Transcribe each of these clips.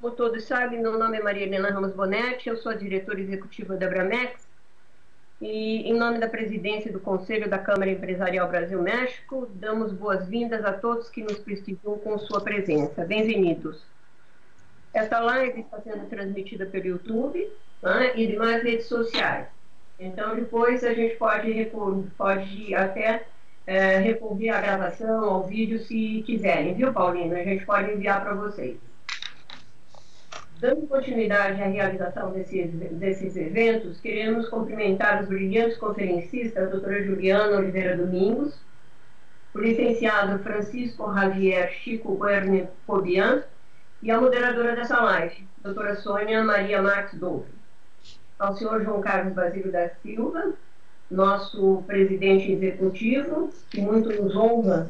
Como todos sabem, meu nome é Maria Helena Ramos Bonetti, eu sou a diretora executiva da Abramex e, em nome da presidência do Conselho da Câmara Empresarial Brasil-México, damos boas-vindas a todos que nos prestigiam com sua presença. Bem-vindos. Esta live está sendo transmitida pelo YouTube, né, e demais redes sociais. Então, depois a gente pode até recorrer à gravação, ao vídeo, se quiserem, viu, Paulina? A gente pode enviar para vocês. Dando continuidade à realização desses eventos, queremos cumprimentar os brilhantes conferencistas, a doutora Juliana Oliveira Domingos, o licenciado Francisco Javier Chico Werner Cobian e a moderadora dessa live, a doutora Sônia Maria Marques Douro. Ao senhor João Carlos Basílio da Silva, nosso presidente executivo, que muito nos honra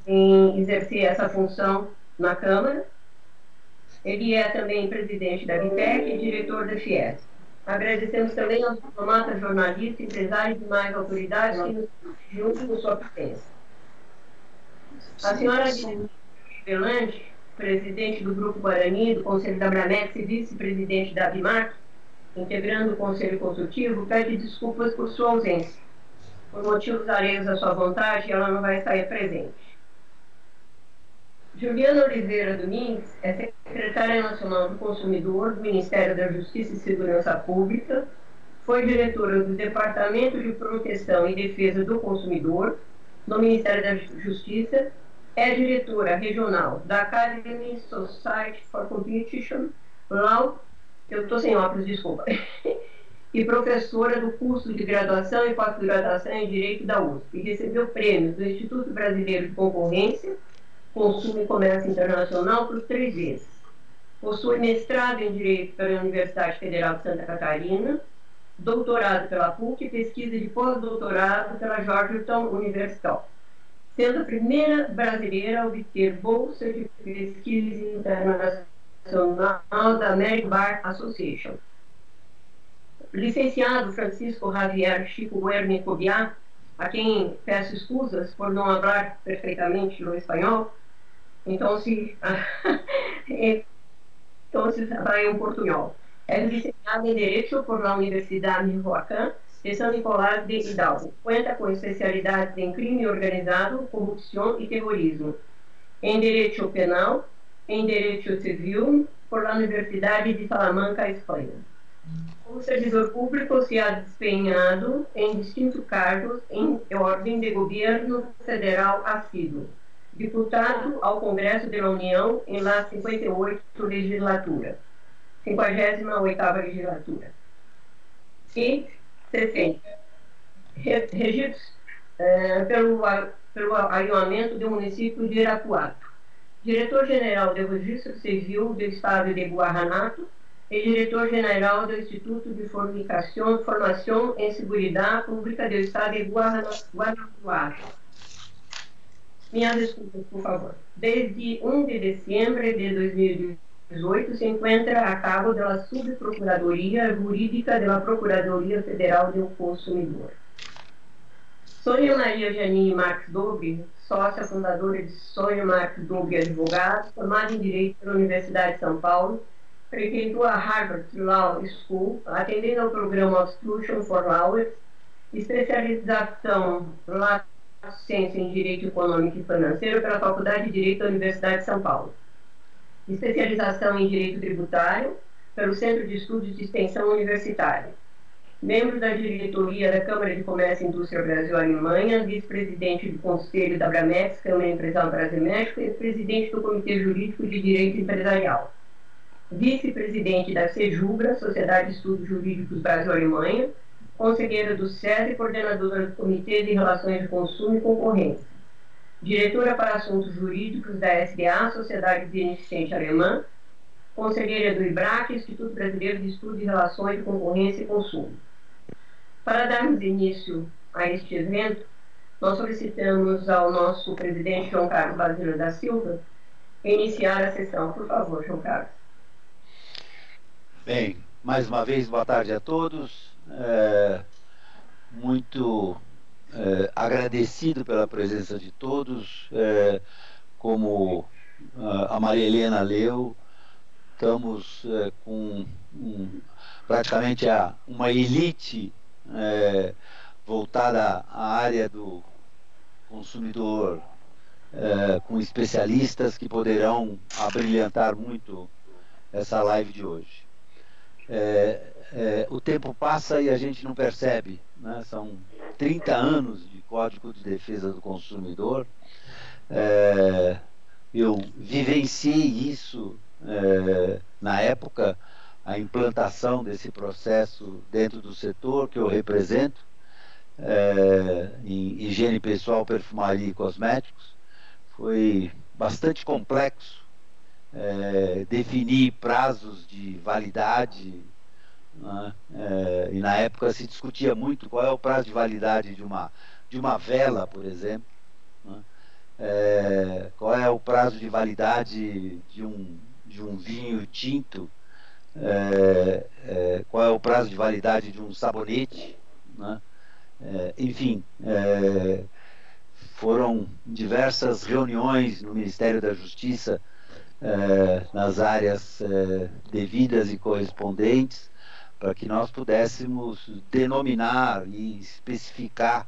em exercer essa função na Câmara. Ele é também presidente da BITEC e diretor da FIES. Agradecemos também aos diplomatas, jornalistas, empresários e demais autoridades que nos juntam com sua presença. A senhora Belante, presidente do Grupo Guarani, do Conselho da Abramex e vice-presidente da ABIMAC, integrando o Conselho Consultivo, pede desculpas por sua ausência. Por motivos alheios à sua vontade, ela não vai estar presente. Juliana Oliveira Domingues é secretária nacional do Consumidor do Ministério da Justiça e Segurança Pública, foi diretora do Departamento de Proteção e Defesa do Consumidor no Ministério da Justiça, é diretora regional da Academy Society for Competition Law, eu estou sem óculos, desculpa, e professora do curso de graduação e pós-graduação em Direito da USP, e recebeu prêmios do Instituto Brasileiro de Concorrência, Consumo e Comércio Internacional por 3 vezes. Possui mestrado em Direito pela Universidade Federal de Santa Catarina, doutorado pela PUC e pesquisa de pós-doutorado pela Georgetown University, sendo a primeira brasileira a obter bolsa de pesquisa internacional da American Bar Association. Licenciado Francisco Javier Chico Werner Cobian, a quem peço escusas por não falar perfeitamente o espanhol, então vai em portunhol. É licenciado em Direito por la Universidade de Michoacán de São Nicolás de Hidalgo. Conta com especialidades em crime organizado, corrupção e terrorismo. Em Direito Penal, em Direito Civil, por la Universidade de Salamanca, Espanha. Como servidor público, se ha desempenhado em distintos cargos em ordem de governo federal assíduo. Deputado ao Congresso da União em la 58ª legislatura, 58ª legislatura. E 60. Regidos pelo alinhamento do município de Irapuato. Diretor-geral do Registro Civil do Estado de Guaranato e diretor-geral do Instituto de Formação em Seguridade Pública do Estado de Guanajuato. Minhas desculpas, por favor. Desde 1 de dezembro de 2018, se encontra a cabo da Subprocuradoria Jurídica da Procuradoria Federal do Consumidor. Sônia Maria Janine Marques Dobre, sócia fundadora de Sônia Marques Dobre Advogados, formada em Direito pela Universidade de São Paulo, frequentou a Harvard Law School, atendendo ao programa Obstruction for Lawyers, especialização ciência em Direito Econômico e Financeiro pela Faculdade de Direito da Universidade de São Paulo. Especialização em Direito Tributário pelo Centro de Estudos de Extensão Universitária. Membro da diretoria da Câmara de Comércio e Indústria Brasil-Alemanha, vice-presidente do Conselho da Abramex, Câmara Empresarial Brasil-México, e presidente do Comitê Jurídico de Direito Empresarial. Vice-presidente da SEJUBRA, Sociedade de Estudos Jurídicos Brasil-Alemanha, conselheira do SESI e coordenadora do Comitê de Relações de Consumo e Concorrência. Diretora para Assuntos Jurídicos da SDA, Sociedade Beneficente Alemã, conselheira do IBRAC, Instituto Brasileiro de Estudos de Relações de Concorrência e Consumo. Para darmos início a este evento, nós solicitamos ao nosso presidente João Carlos Basílio da Silva iniciar a sessão. Por favor, João Carlos. Bem, mais uma vez, boa tarde a todos. Muito agradecido pela presença de todos. Como a Maria Helena leu, estamos com praticamente uma elite voltada à área do consumidor, com especialistas que poderão abrilhantar muito essa live de hoje. O tempo passa e a gente não percebe, né? São 30 anos de Código de Defesa do Consumidor. Eu vivenciei isso na época, a implantação desse processo dentro do setor que eu represento, em higiene pessoal, perfumaria e cosméticos. Foi bastante complexo definir prazos de validade, né? E na época se discutia muito qual é o prazo de validade de uma vela, por exemplo, né? Qual é o prazo de validade de um vinho tinto, qual é o prazo de validade de um sabonete, né? Enfim, foram diversas reuniões no Ministério da Justiça, nas áreas devidas e correspondentes, para que nós pudéssemos denominar e especificar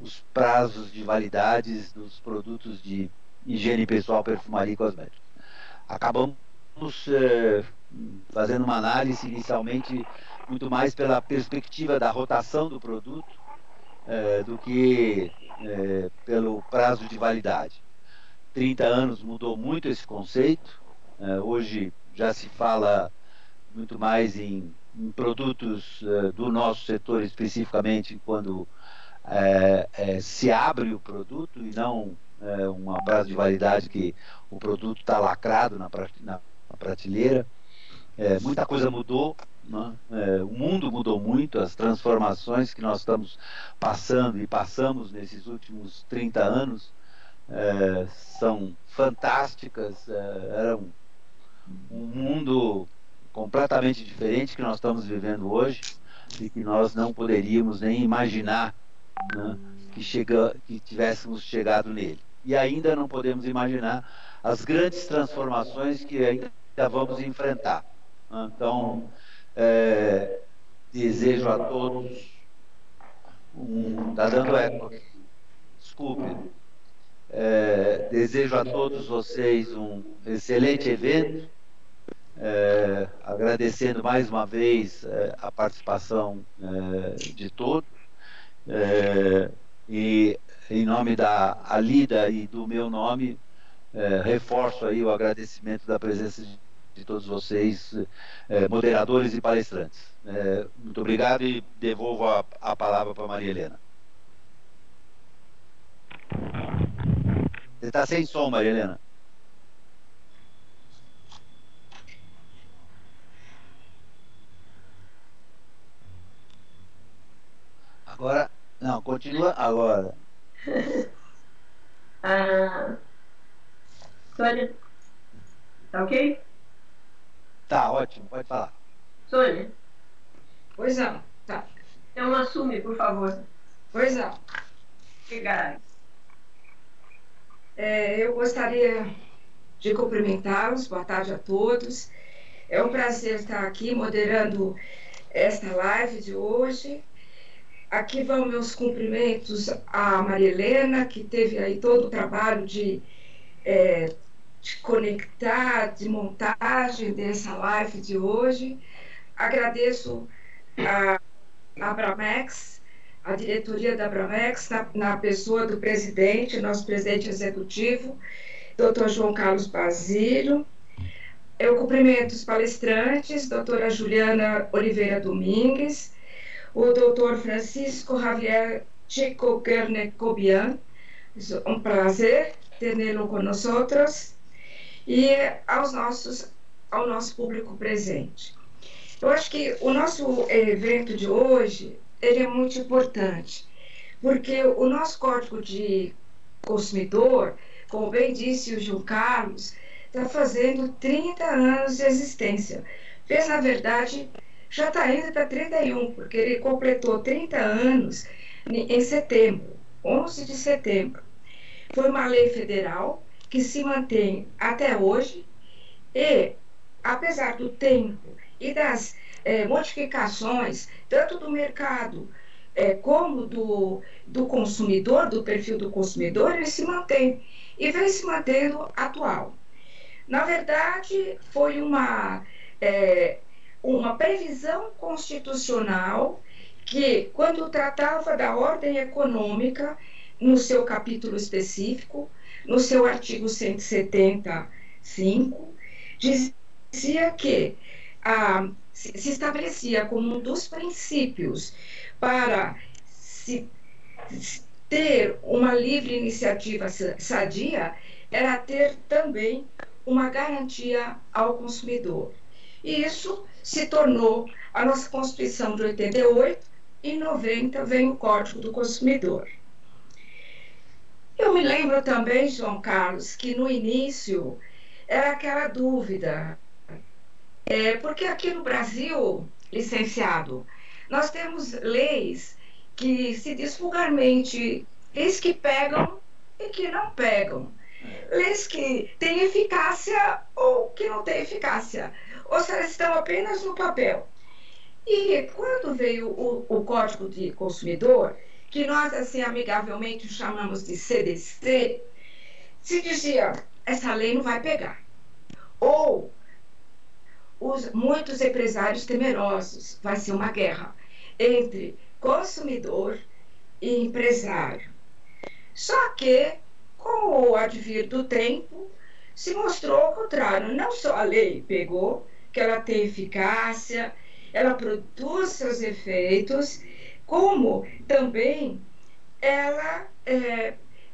os prazos de validades dos produtos de higiene pessoal, perfumaria e cosméticos. Acabamos fazendo uma análise inicialmente muito mais pela perspectiva da rotação do produto do que pelo prazo de validade. 30 anos mudou muito esse conceito. Hoje já se fala muito mais em produtos do nosso setor especificamente quando se abre o produto e não uma prazo de validade que o produto está lacrado na prateleira. Muita coisa mudou, né? O mundo mudou muito, as transformações que nós estamos passando e passamos nesses últimos 30 anos são fantásticas. Era um mundo completamente diferente que nós estamos vivendo hoje e que nós não poderíamos nem imaginar, né, que tivéssemos chegado nele. E ainda não podemos imaginar as grandes transformações que ainda vamos enfrentar. Então, desejo a todos está dando eco. Desculpe. Desejo a todos vocês um excelente evento, agradecendo mais uma vez a participação de todos, e em nome da Alida e do meu nome, reforço aí o agradecimento da presença de todos vocês, moderadores e palestrantes. Muito obrigado e devolvo a palavra para Maria Helena. Você está sem som, Maria Helena. Agora, não, continua agora. Sônia, tá ok? Tá, ótimo, pode falar. Sônia. Pois não, tá. Então assume, por favor. Pois não. Obrigada. Eu gostaria de cumprimentá-los, boa tarde a todos. É um prazer estar aqui moderando esta live de hoje. Aqui vão meus cumprimentos à Maria Helena, que teve aí todo o trabalho de conectar, de montagem dessa live de hoje. Agradeço a Abramex, a diretoria da Abramex, na pessoa do presidente, nosso presidente executivo, Dr. João Carlos Basílio. Eu cumprimento os palestrantes, doutora Juliana Oliveira Domingues, o doutor Francisco Javier Chico Guernecobian, um prazer tê-lo conosco, e ao nosso público presente. Eu acho que o nosso evento de hoje ele é muito importante, porque o nosso Código de Consumidor, como bem disse o João Carlos, está fazendo 30 anos de existência. Fez, na verdade, já está indo para 31, porque ele completou 30 anos em setembro, 11 de setembro. Foi uma lei federal que se mantém até hoje e apesar do tempo e das modificações, tanto do mercado como do consumidor, do perfil do consumidor, ele se mantém e vem se mantendo atual. Na verdade, foi uma previsão constitucional que, quando tratava da ordem econômica, no seu capítulo específico, no seu artigo 175, dizia que se estabelecia como um dos princípios para se ter uma livre iniciativa sadia, era ter também uma garantia ao consumidor. E isso se tornou a nossa Constituição de 88, e em 90 vem o Código do Consumidor. Eu me lembro também, João Carlos, que no início era aquela dúvida, porque aqui no Brasil, licenciado, nós temos leis que se diz vulgarmente, leis que pegam e que não pegam, leis que têm eficácia ou que não têm eficácia, ou se elas estão apenas no papel. E quando veio o Código de Consumidor, que nós, assim, amigavelmente chamamos de CDC, se dizia, essa lei não vai pegar. Ou, muitos empresários temerosos, vai ser uma guerra entre consumidor e empresário. Só que, com o advir do tempo, se mostrou ao contrário. Não só a lei pegou, que ela tem eficácia, ela produz seus efeitos, como também ela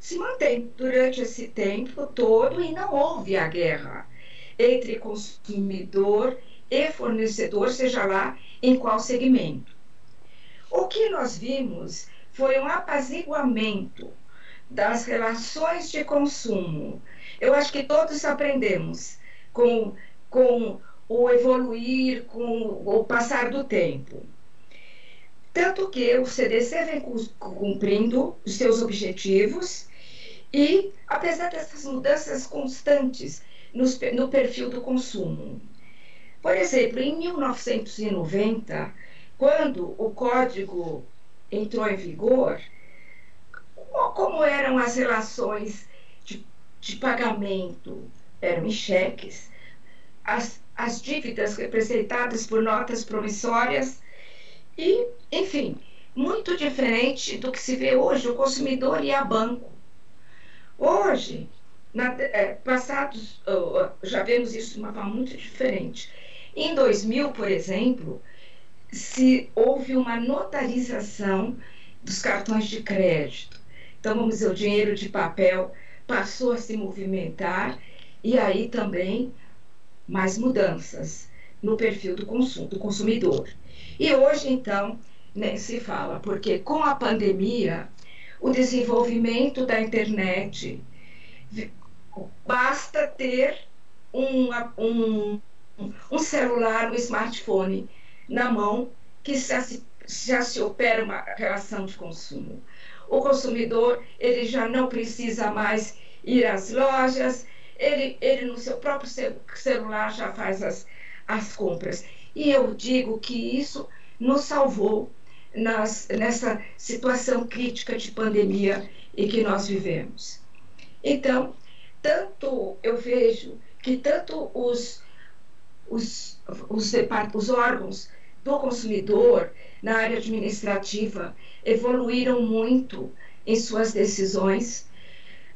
se mantém durante esse tempo todo e não houve a guerra entre consumidor e fornecedor, seja lá em qual segmento. O que nós vimos foi um apaziguamento das relações de consumo. Eu acho que todos aprendemos com o evoluir, com o passar do tempo. Tanto que o CDC vem cumprindo os seus objetivos e, apesar dessas mudanças constantes no perfil do consumo. Por exemplo, em 1990, quando o código entrou em vigor, como eram as relações de pagamento? Eram em cheques, as dívidas representadas por notas promissórias e, enfim, muito diferente do que se vê hoje, o consumidor ir a banco. Hoje, já vemos isso de uma forma muito diferente. Em 2000, por exemplo, houve uma notarização dos cartões de crédito. Então, vamos dizer, o dinheiro de papel passou a se movimentar e aí também mais mudanças no perfil do consumidor. E hoje, então, nem se fala, porque com a pandemia, o desenvolvimento da internet, basta ter um celular, um smartphone na mão, que já se opera uma relação de consumo. O consumidor, ele já não precisa mais ir às lojas, ele no seu próprio celular já faz as compras. E eu digo que isso nos salvou nessa situação crítica de pandemia em que nós vivemos. Então, eu vejo que tanto os órgãos do consumidor na área administrativa evoluíram muito em suas decisões.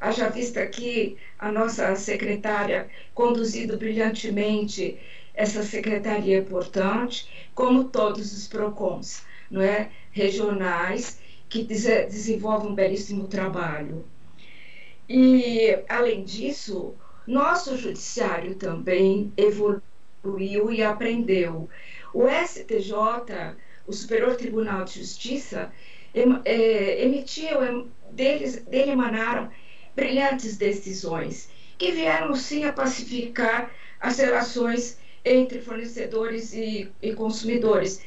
Haja vista que a nossa secretária conduzido brilhantemente essa secretaria importante, como todos os PROCONs, não é? Regionais, que desenvolvem um belíssimo trabalho. E, além disso, nosso judiciário também evoluiu e aprendeu. O STJ, o Superior Tribunal de Justiça, dele emanaram brilhantes decisões, que vieram sim a pacificar as relações entre fornecedores e consumidores,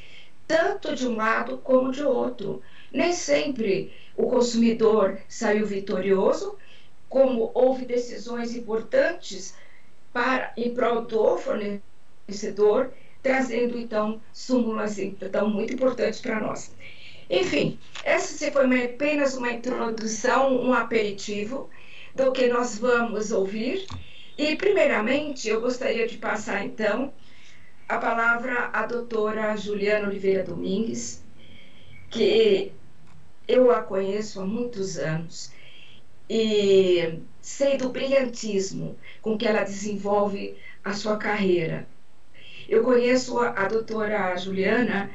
tanto de um lado como de outro. Nem sempre o consumidor saiu vitorioso, como houve decisões importantes em prol do fornecedor fornecedor, trazendo, então, súmulas, então, muito importantes para nós. Enfim, essa foi apenas uma introdução, um aperitivo do que nós vamos ouvir. E, primeiramente, eu gostaria de passar, então, a palavra à doutora Juliana Oliveira Domingues, que eu a conheço há muitos anos e sei do brilhantismo com que ela desenvolve a sua carreira. Eu conheço a doutora Juliana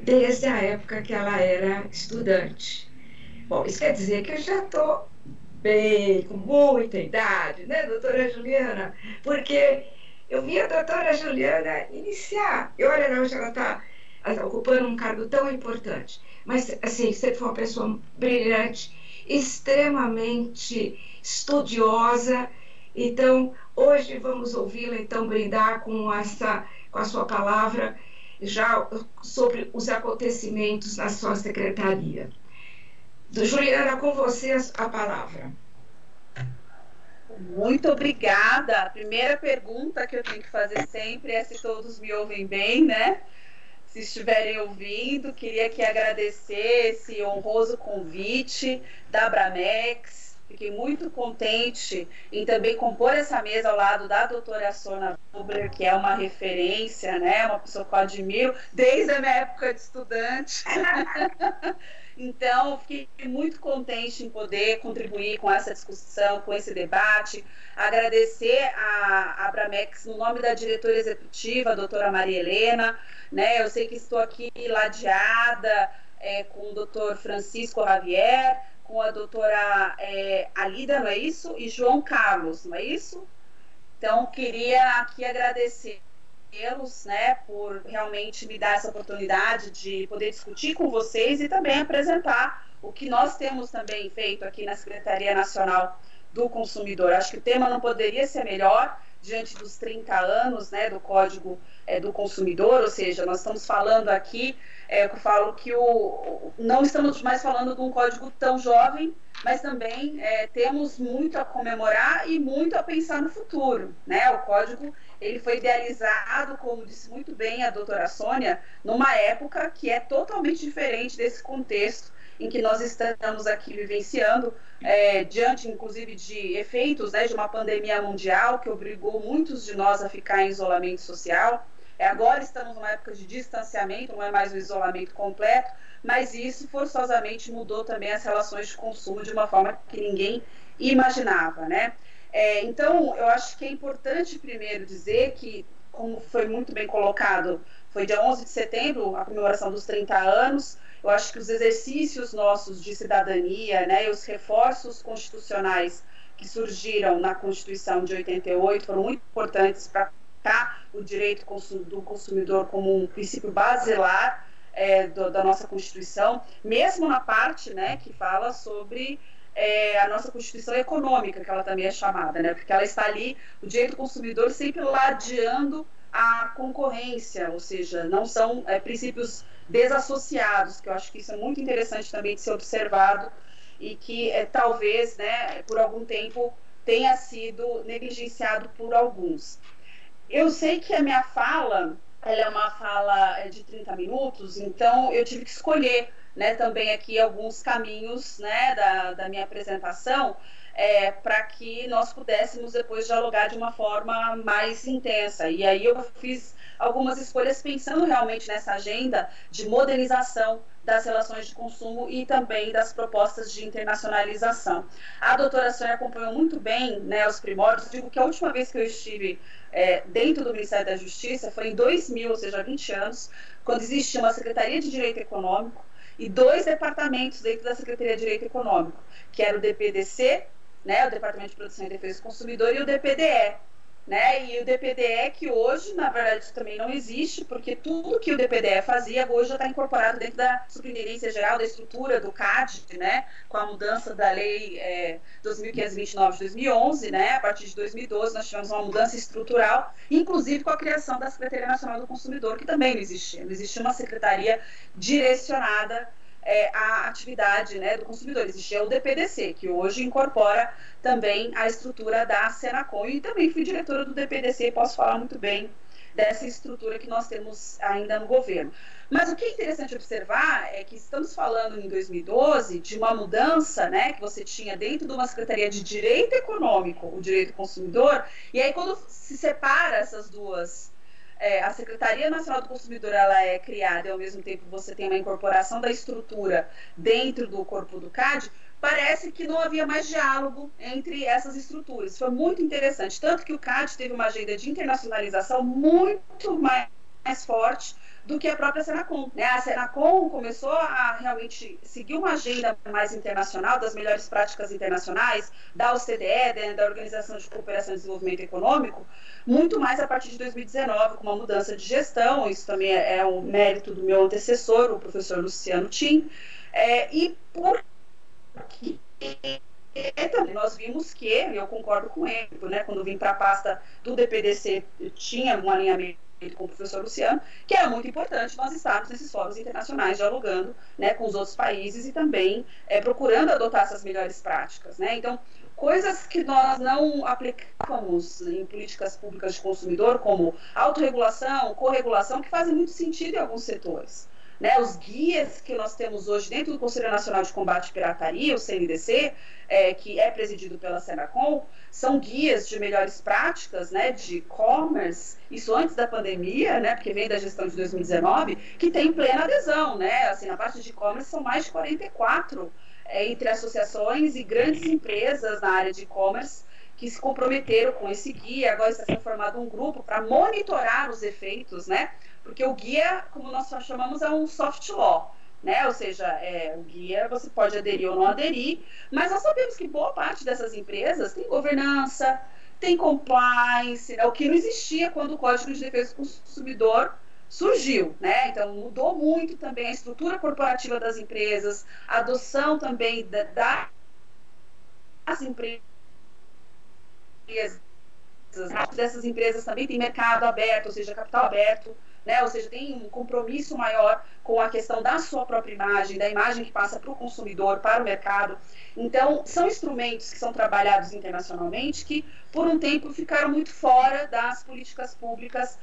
desde a época que ela era estudante. Bom, isso quer dizer que eu já estou bem, com muita idade, né, doutora Juliana? Porque eu vi a doutora Juliana iniciar, e olha, hoje ela está ocupando um cargo tão importante. Mas, assim, você foi uma pessoa brilhante, extremamente estudiosa. Então, hoje vamos ouvi-la, então, brindar com a sua palavra, já sobre os acontecimentos na sua secretaria. Juliana, com você a palavra. Muito obrigada. A primeira pergunta que eu tenho que fazer sempre é se todos me ouvem bem, né? Se estiverem ouvindo, queria aqui agradecer esse honroso convite da Abramex. Fiquei muito contente em também compor essa mesa ao lado da doutora Sônia Bubler, que é uma referência, né? Uma pessoa que eu admiro desde a minha época de estudante. Então, fiquei muito contente em poder contribuir com essa discussão, com esse debate. Agradecer a Abramex no nome da diretora executiva, a doutora Maria Helena, né? Eu sei que estou aqui ladeada com o doutor Francisco Javier, com a doutora Alida, não é isso? E João Carlos, não é isso? Então, queria aqui agradecer né, por realmente me dar essa oportunidade de poder discutir com vocês e também apresentar o que nós temos também feito aqui na Secretaria Nacional do Consumidor. Acho que o tema não poderia ser melhor diante dos 30 anos, né, do Código do Consumidor, ou seja, nós estamos falando aqui, eu falo que não estamos mais falando de um código tão jovem, mas também temos muito a comemorar e muito a pensar no futuro, né? O código ele foi idealizado, como disse muito bem a doutora Sônia, numa época que é totalmente diferente desse contexto em que nós estamos aqui vivenciando, diante, inclusive, de efeitos, né, de uma pandemia mundial que obrigou muitos de nós a ficar em isolamento social. Agora estamos numa época de distanciamento, não é mais o isolamento completo, mas isso forçosamente mudou também as relações de consumo de uma forma que ninguém imaginava, né? Então, eu acho que é importante primeiro dizer que, como foi muito bem colocado, foi dia 11 de setembro, a comemoração dos 30 anos, eu acho que os exercícios nossos de cidadania, né, e os reforços constitucionais que surgiram na Constituição de 88 foram muito importantes para colocar o direito do consumidor como um princípio basilar da nossa Constituição, mesmo na parte, né, que fala sobre a nossa Constituição econômica, que ela também é chamada, né, porque ela está ali, o direito do consumidor sempre ladeando a concorrência, ou seja, não são princípios desassociados, que eu acho que isso é muito interessante também de ser observado e que talvez, né, por algum tempo tenha sido negligenciado por alguns. Eu sei que a minha fala, ela é uma fala de 30 minutos, então eu tive que escolher, né, também aqui alguns caminhos, né, da minha apresentação, para que nós pudéssemos depois dialogar de uma forma mais intensa. E aí eu fiz algumas escolhas pensando realmente nessa agenda de modernização das relações de consumo e também das propostas de internacionalização. A doutora Sônia acompanhou muito bem, né, os primórdios. Digo que a última vez que eu estive dentro do Ministério da Justiça foi em 2000, ou seja, há 20 anos, quando existia uma Secretaria de Direito Econômico e 2 departamentos dentro da Secretaria de Direito Econômico, que era o DPDC, né, o Departamento de Proteção e Defesa do Consumidor, e o DPDE, né, e o DPDE que hoje, na verdade, também não existe, porque tudo que o DPDE fazia hoje já está incorporado dentro da Superintendência Geral, da estrutura do CAD, né, com a mudança da Lei 2529 de 2011, né, a partir de 2012 nós tivemos uma mudança estrutural, inclusive com a criação da Secretaria Nacional do Consumidor, que também não existia uma secretaria direcionada a atividade, né, do consumidor. Existia o DPDC, que hoje incorpora também a estrutura da Senacom, e também fui diretora do DPDC, posso falar muito bem dessa estrutura que nós temos ainda no governo. Mas o que é interessante observar é que estamos falando em 2012 de uma mudança, né, que você tinha dentro de uma Secretaria de Direito Econômico, o Direito do Consumidor, e aí quando se separa essas duas, a Secretaria Nacional do Consumidor ela é criada e ao mesmo tempo você tem uma incorporação da estrutura dentro do corpo do CAD, parece que não havia mais diálogo entre essas estruturas. Foi muito interessante, tanto que o CAD teve uma agenda de internacionalização muito mais forte do que a própria Senacom, né? A Senacom começou a realmente seguir uma agenda mais internacional, das melhores práticas internacionais, da OCDE, da Organização de Cooperação e Desenvolvimento Econômico, muito mais a partir de 2019, com uma mudança de gestão. Isso também é um mérito do meu antecessor, o professor Luciano Tim, e porque nós vimos que, e eu concordo com ele, né, quando vim para a pasta do DPDC, tinha um alinhamento com o professor Luciano, que era muito importante nós estarmos nesses fóruns internacionais dialogando, né, com os outros países e também procurando adotar essas melhores práticas, né? Então, coisas que nós não aplicamos em políticas públicas de consumidor, como autorregulação, corregulação, que fazem muito sentido em alguns setores. Né, os guias que nós temos hoje dentro do Conselho Nacional de Combate à Pirataria, o CNDC, que é presidido pela Senacom, são guias de melhores práticas, né, de e-commerce, isso antes da pandemia, né, porque vem da gestão de 2019, que tem plena adesão. Né, assim, na parte de e-commerce são mais de 44 entre associações e grandes empresas na área de e-commerce que se comprometeram com esse guia. Agora está sendo formado um grupo para monitorar os efeitos, né? Porque o guia, como nós chamamos, é um soft law, né? Ou seja, o guia você pode aderir ou não aderir, mas nós sabemos que boa parte dessas empresas tem governança, tem compliance, né? O que não existia quando o Código de Defesa do Consumidor surgiu, né? Então mudou muito também a estrutura corporativa das empresas, a adoção também das empresas. Dessas empresas também tem mercado aberto, ou seja, capital aberto, né? Ou seja, tem um compromisso maior com a questão da sua própria imagem, da imagem que passa para o consumidor, para o mercado. Então, são instrumentos que são trabalhados internacionalmente que, por um tempo, ficaram muito fora das políticas públicas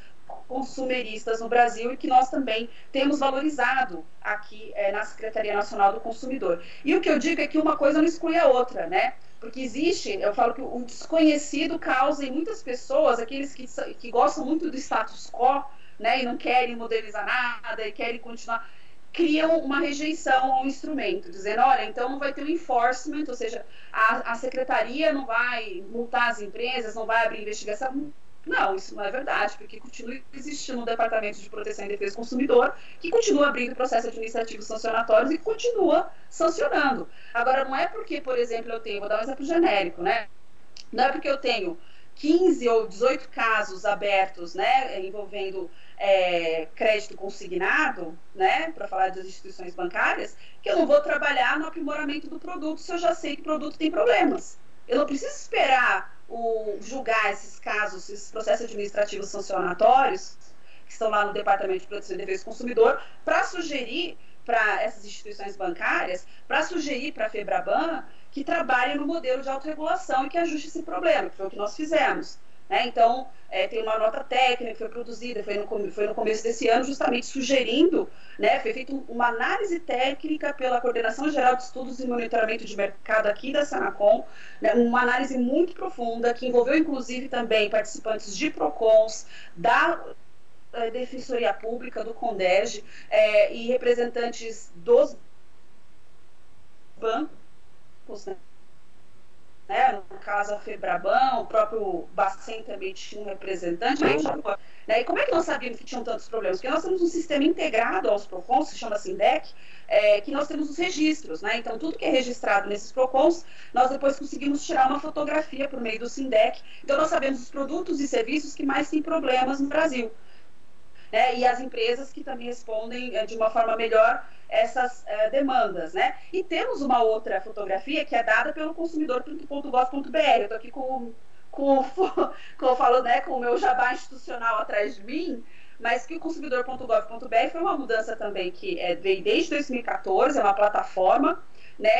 consumeristas no Brasil e que nós também temos valorizado aqui na Secretaria Nacional do Consumidor. E o que eu digo é que uma coisa não exclui a outra, né? Porque existe, eu falo que o desconhecido causa em muitas pessoas, aqueles que gostam muito do status quo, né, e não querem modernizar nada e querem continuar, criam uma rejeição ao instrumento, dizendo, olha, então não vai ter um enforcement, ou seja, a secretaria não vai multar as empresas, não vai abrir investigação. Não, isso não é verdade, porque continua existindo um Departamento de Proteção e Defesa do Consumidor que continua abrindo processos administrativos sancionatórios e continua sancionando. Agora, não é porque, por exemplo, vou dar um exemplo genérico, né? Não é porque eu tenho 15 ou 18 casos abertos, né, envolvendo crédito consignado, né, para falar das instituições bancárias, que eu não vou trabalhar no aprimoramento do produto se eu já sei que o produto tem problemas. Eu não preciso esperar julgar esses casos, esses processos administrativos sancionatórios, que estão lá no Departamento de Proteção e Defesa do Consumidor, para sugerir para essas instituições bancárias, para sugerir para a FEBRABAN que trabalhe no modelo de autorregulação e que ajuste esse problema, que foi o que nós fizemos. Né? Então, tem uma nota técnica que foi produzida, foi no começo desse ano, justamente sugerindo, né, foi feita uma análise técnica pela Coordenação Geral de Estudos e Monitoramento de Mercado aqui da Senacom, né, uma análise muito profunda, que envolveu inclusive também participantes de PROCONs, da Defensoria Pública, do CONDERJ, e representantes dos bancos, né? No caso a FEBRABAN, o próprio Bacen também tinha um representante, né? E como é que nós sabíamos que tinham tantos problemas? Porque nós temos um sistema integrado aos PROCONs, que se chama SINDEC, que nós temos os registros, né? Então tudo que é registrado nesses PROCONs, nós depois conseguimos tirar uma fotografia por meio do SINDEC, então nós sabemos os produtos e serviços que mais têm problemas no Brasil. E as empresas que também respondem de uma forma melhor essas demandas, né? E temos uma outra fotografia que é dada pelo consumidor.gov.br. Eu estou aqui com o meu jabá institucional atrás de mim, mas que o consumidor.gov.br foi uma mudança também que veio desde 2014, é uma plataforma, né?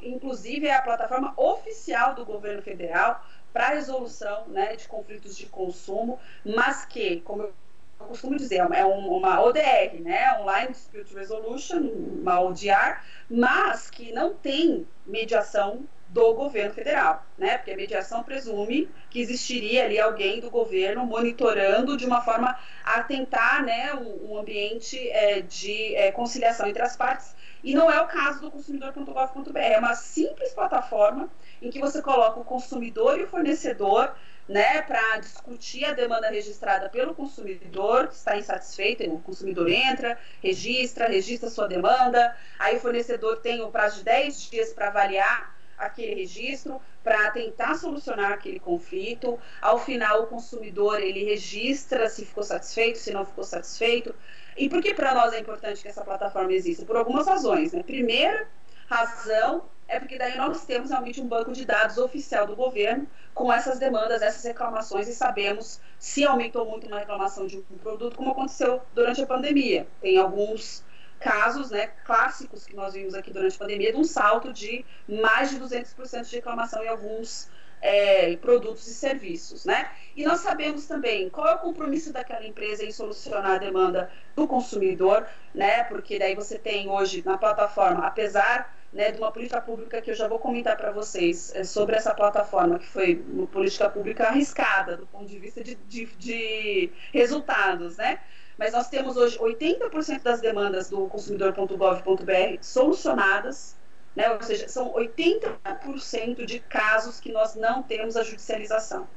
Inclusive é a plataforma oficial do governo federal para a resolução, né, de conflitos de consumo, mas que, como eu costumo dizer, é uma ODR, né, Online Dispute Resolution, uma ODR, mas que não tem mediação do governo federal, né, porque a mediação presume que existiria ali alguém do governo monitorando de uma forma a tentar, né, um ambiente de conciliação entre as partes, e não é o caso do consumidor.gov.br, é uma simples plataforma em que você coloca o consumidor e o fornecedor, né, para discutir a demanda registrada pelo consumidor, que está insatisfeito, o consumidor entra, registra sua demanda, aí o fornecedor tem o prazo de 10 dias para avaliar aquele registro, para tentar solucionar aquele conflito. Ao final, o consumidor, ele registra se ficou satisfeito, se não ficou satisfeito. E por que para nós é importante que essa plataforma exista? Por algumas razões, né? Primeira razão é porque daí nós temos realmente um banco de dados oficial do governo com essas demandas, essas reclamações, e sabemos se aumentou muito uma reclamação de um produto, como aconteceu durante a pandemia. Tem alguns casos, né, clássicos que nós vimos aqui durante a pandemia, de um salto de mais de 200% de reclamação em alguns produtos e serviços, né? E nós sabemos também qual é o compromisso daquela empresa em solucionar a demanda do consumidor, né? Porque daí você tem hoje na plataforma, apesar, né, de uma política pública que eu já vou comentar para vocês sobre essa plataforma, que foi uma política pública arriscada do ponto de vista de resultados, né? Mas nós temos hoje 80% das demandas do consumidor.gov.br solucionadas, né? Ou seja, são 80% de casos que nós não temos a judicialização.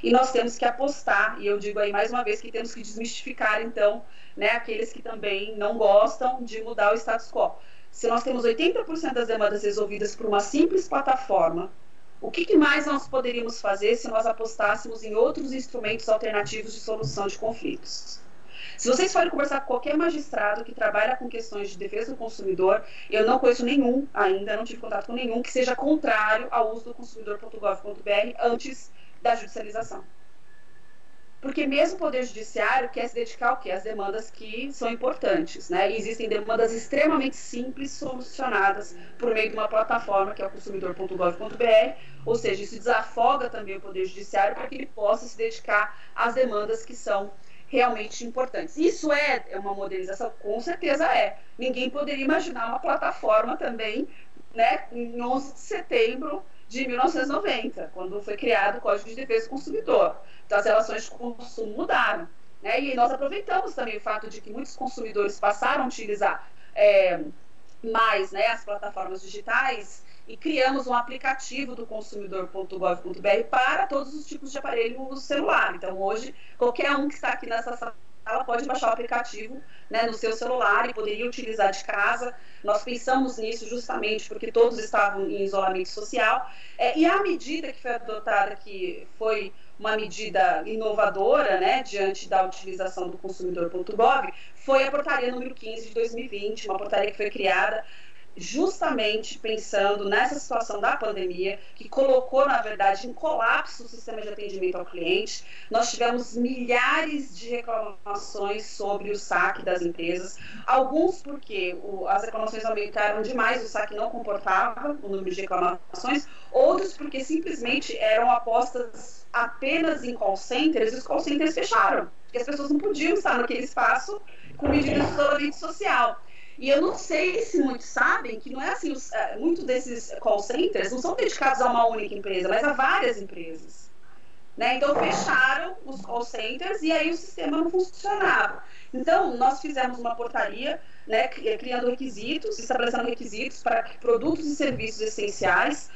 E nós temos que apostar, e eu digo aí mais uma vez que temos que desmistificar, então, né, aqueles que também não gostam de mudar o status quo. Se nós temos 80% das demandas resolvidas por uma simples plataforma, o que mais nós poderíamos fazer se nós apostássemos em outros instrumentos alternativos de solução de conflitos? Se vocês forem conversar com qualquer magistrado que trabalha com questões de defesa do consumidor, eu não conheço nenhum, ainda não tive contato com nenhum, que seja contrário ao uso do consumidor.gov.br antes da judicialização. Porque mesmo o Poder Judiciário quer se dedicar ao quê? Às demandas que são importantes, né? E existem demandas extremamente simples solucionadas por meio de uma plataforma que é o consumidor.gov.br, ou seja, isso desafoga também o Poder Judiciário para que ele possa se dedicar às demandas que são realmente importantes. Isso é uma modernização? Com certeza é. Ninguém poderia imaginar uma plataforma também, né, em 11 de setembro de 1990, quando foi criado o Código de Defesa do Consumidor. Então, as relações de consumo mudaram, né? E nós aproveitamos também o fato de que muitos consumidores passaram a utilizar mais, né, as plataformas digitais, e criamos um aplicativo do consumidor.gov.br para todos os tipos de aparelho no celular. Então, hoje, qualquer um que está aqui nessa sala pode baixar o aplicativo, né, no seu celular e poderia utilizar de casa. Nós pensamos nisso justamente porque todos estavam em isolamento social. E a medida que foi adotada, que foi uma medida inovadora, né, diante da utilização do consumidor.gov, foi a portaria número 15 de 2020, uma portaria que foi criada justamente pensando nessa situação da pandemia, que colocou, na verdade, em colapso o sistema de atendimento ao cliente. Nós tivemos milhares de reclamações sobre o saque das empresas, alguns porque as reclamações aumentaram demais, o saque não comportava o número de reclamações, outros porque simplesmente eram apostas apenas em call centers, e os call centers fecharam, porque as pessoas não podiam estar naquele espaço com medidas de isolamento social. E eu não sei se muitos sabem que não é assim, muitos desses call centers não são dedicados a uma única empresa, mas a várias empresas, né? Então fecharam os call centers e aí o sistema não funcionava. Então nós fizemos uma portaria, né, criando requisitos, estabelecendo requisitos para que produtos e serviços essenciais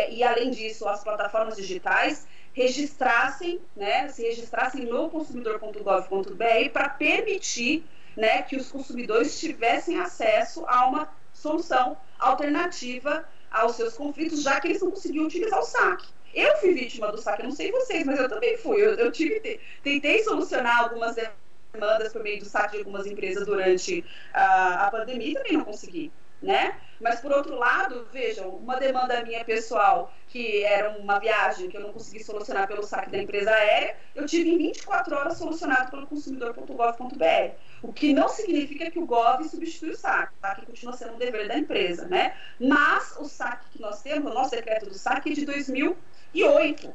e além disso as plataformas digitais registrassem, né, se registrassem no consumidor.gov.br para permitir, né, que os consumidores tivessem acesso a uma solução alternativa aos seus conflitos, já que eles não conseguiam utilizar o saque. Eu fui vítima do saque, eu não sei vocês, mas eu também fui. Eu tentei solucionar algumas demandas por meio do saque de algumas empresas durante a pandemia e também não consegui, né? Mas, por outro lado, vejam, uma demanda minha pessoal, que era uma viagem que eu não consegui solucionar pelo saque da empresa aérea, eu tive em 24 horas solucionado pelo consumidor.gov.br. O que não significa que o Gov substitui o saque, tá? Que continua sendo um dever da empresa, né? Mas o saque que nós temos, o nosso decreto do saque é de 2008.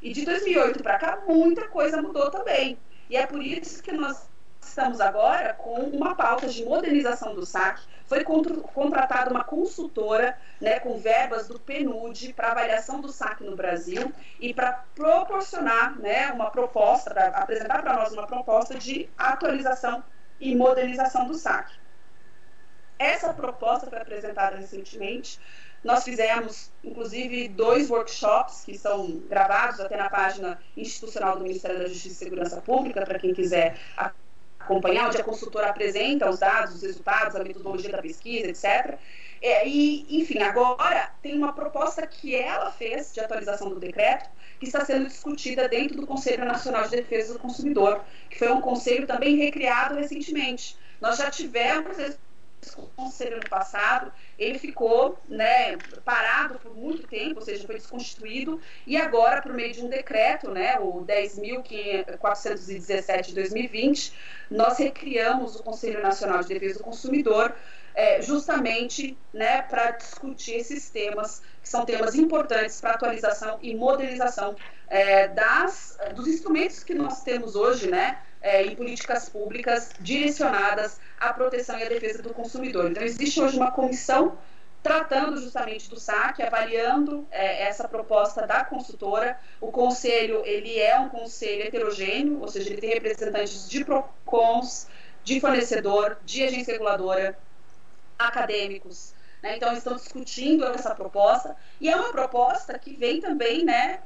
E de 2008 para cá, muita coisa mudou também. E é por isso que nós estamos agora com uma pauta de modernização do SAC. Foi contratada uma consultora, né, com verbas do PNUD para avaliação do SAC no Brasil e para proporcionar, né, uma proposta, para apresentar para nós uma proposta de atualização e modernização do SAC. Essa proposta foi apresentada recentemente. Nós fizemos, inclusive, 2 workshops que são gravados até na página institucional do Ministério da Justiça e Segurança Pública, para quem quiser acompanhar, onde a consultora apresenta os dados, os resultados, a metodologia da pesquisa, etc. Enfim, agora tem uma proposta que ela fez de atualização do decreto, que está sendo discutida dentro do Conselho Nacional de Defesa do Consumidor, que foi um conselho também recriado recentemente. Nós já tivemos esse conselho no passado, ele ficou, né, parado por muito tempo, ou seja, foi desconstituído, e agora, por meio de um decreto, né, o 10.417 de 2020, nós recriamos o Conselho Nacional de Defesa do Consumidor, justamente, né, para discutir esses temas, que são temas importantes para atualização e modernização dos instrumentos que nós temos hoje, né, em políticas públicas direcionadas à proteção e à defesa do consumidor. Então, existe hoje uma comissão tratando justamente do SAC, avaliando essa proposta da consultora. O conselho, ele é um conselho heterogêneo, ou seja, ele tem representantes de PROCONs, de fornecedor, de agência reguladora, acadêmicos, né? Então, estão discutindo essa proposta, e é uma proposta que vem também, né,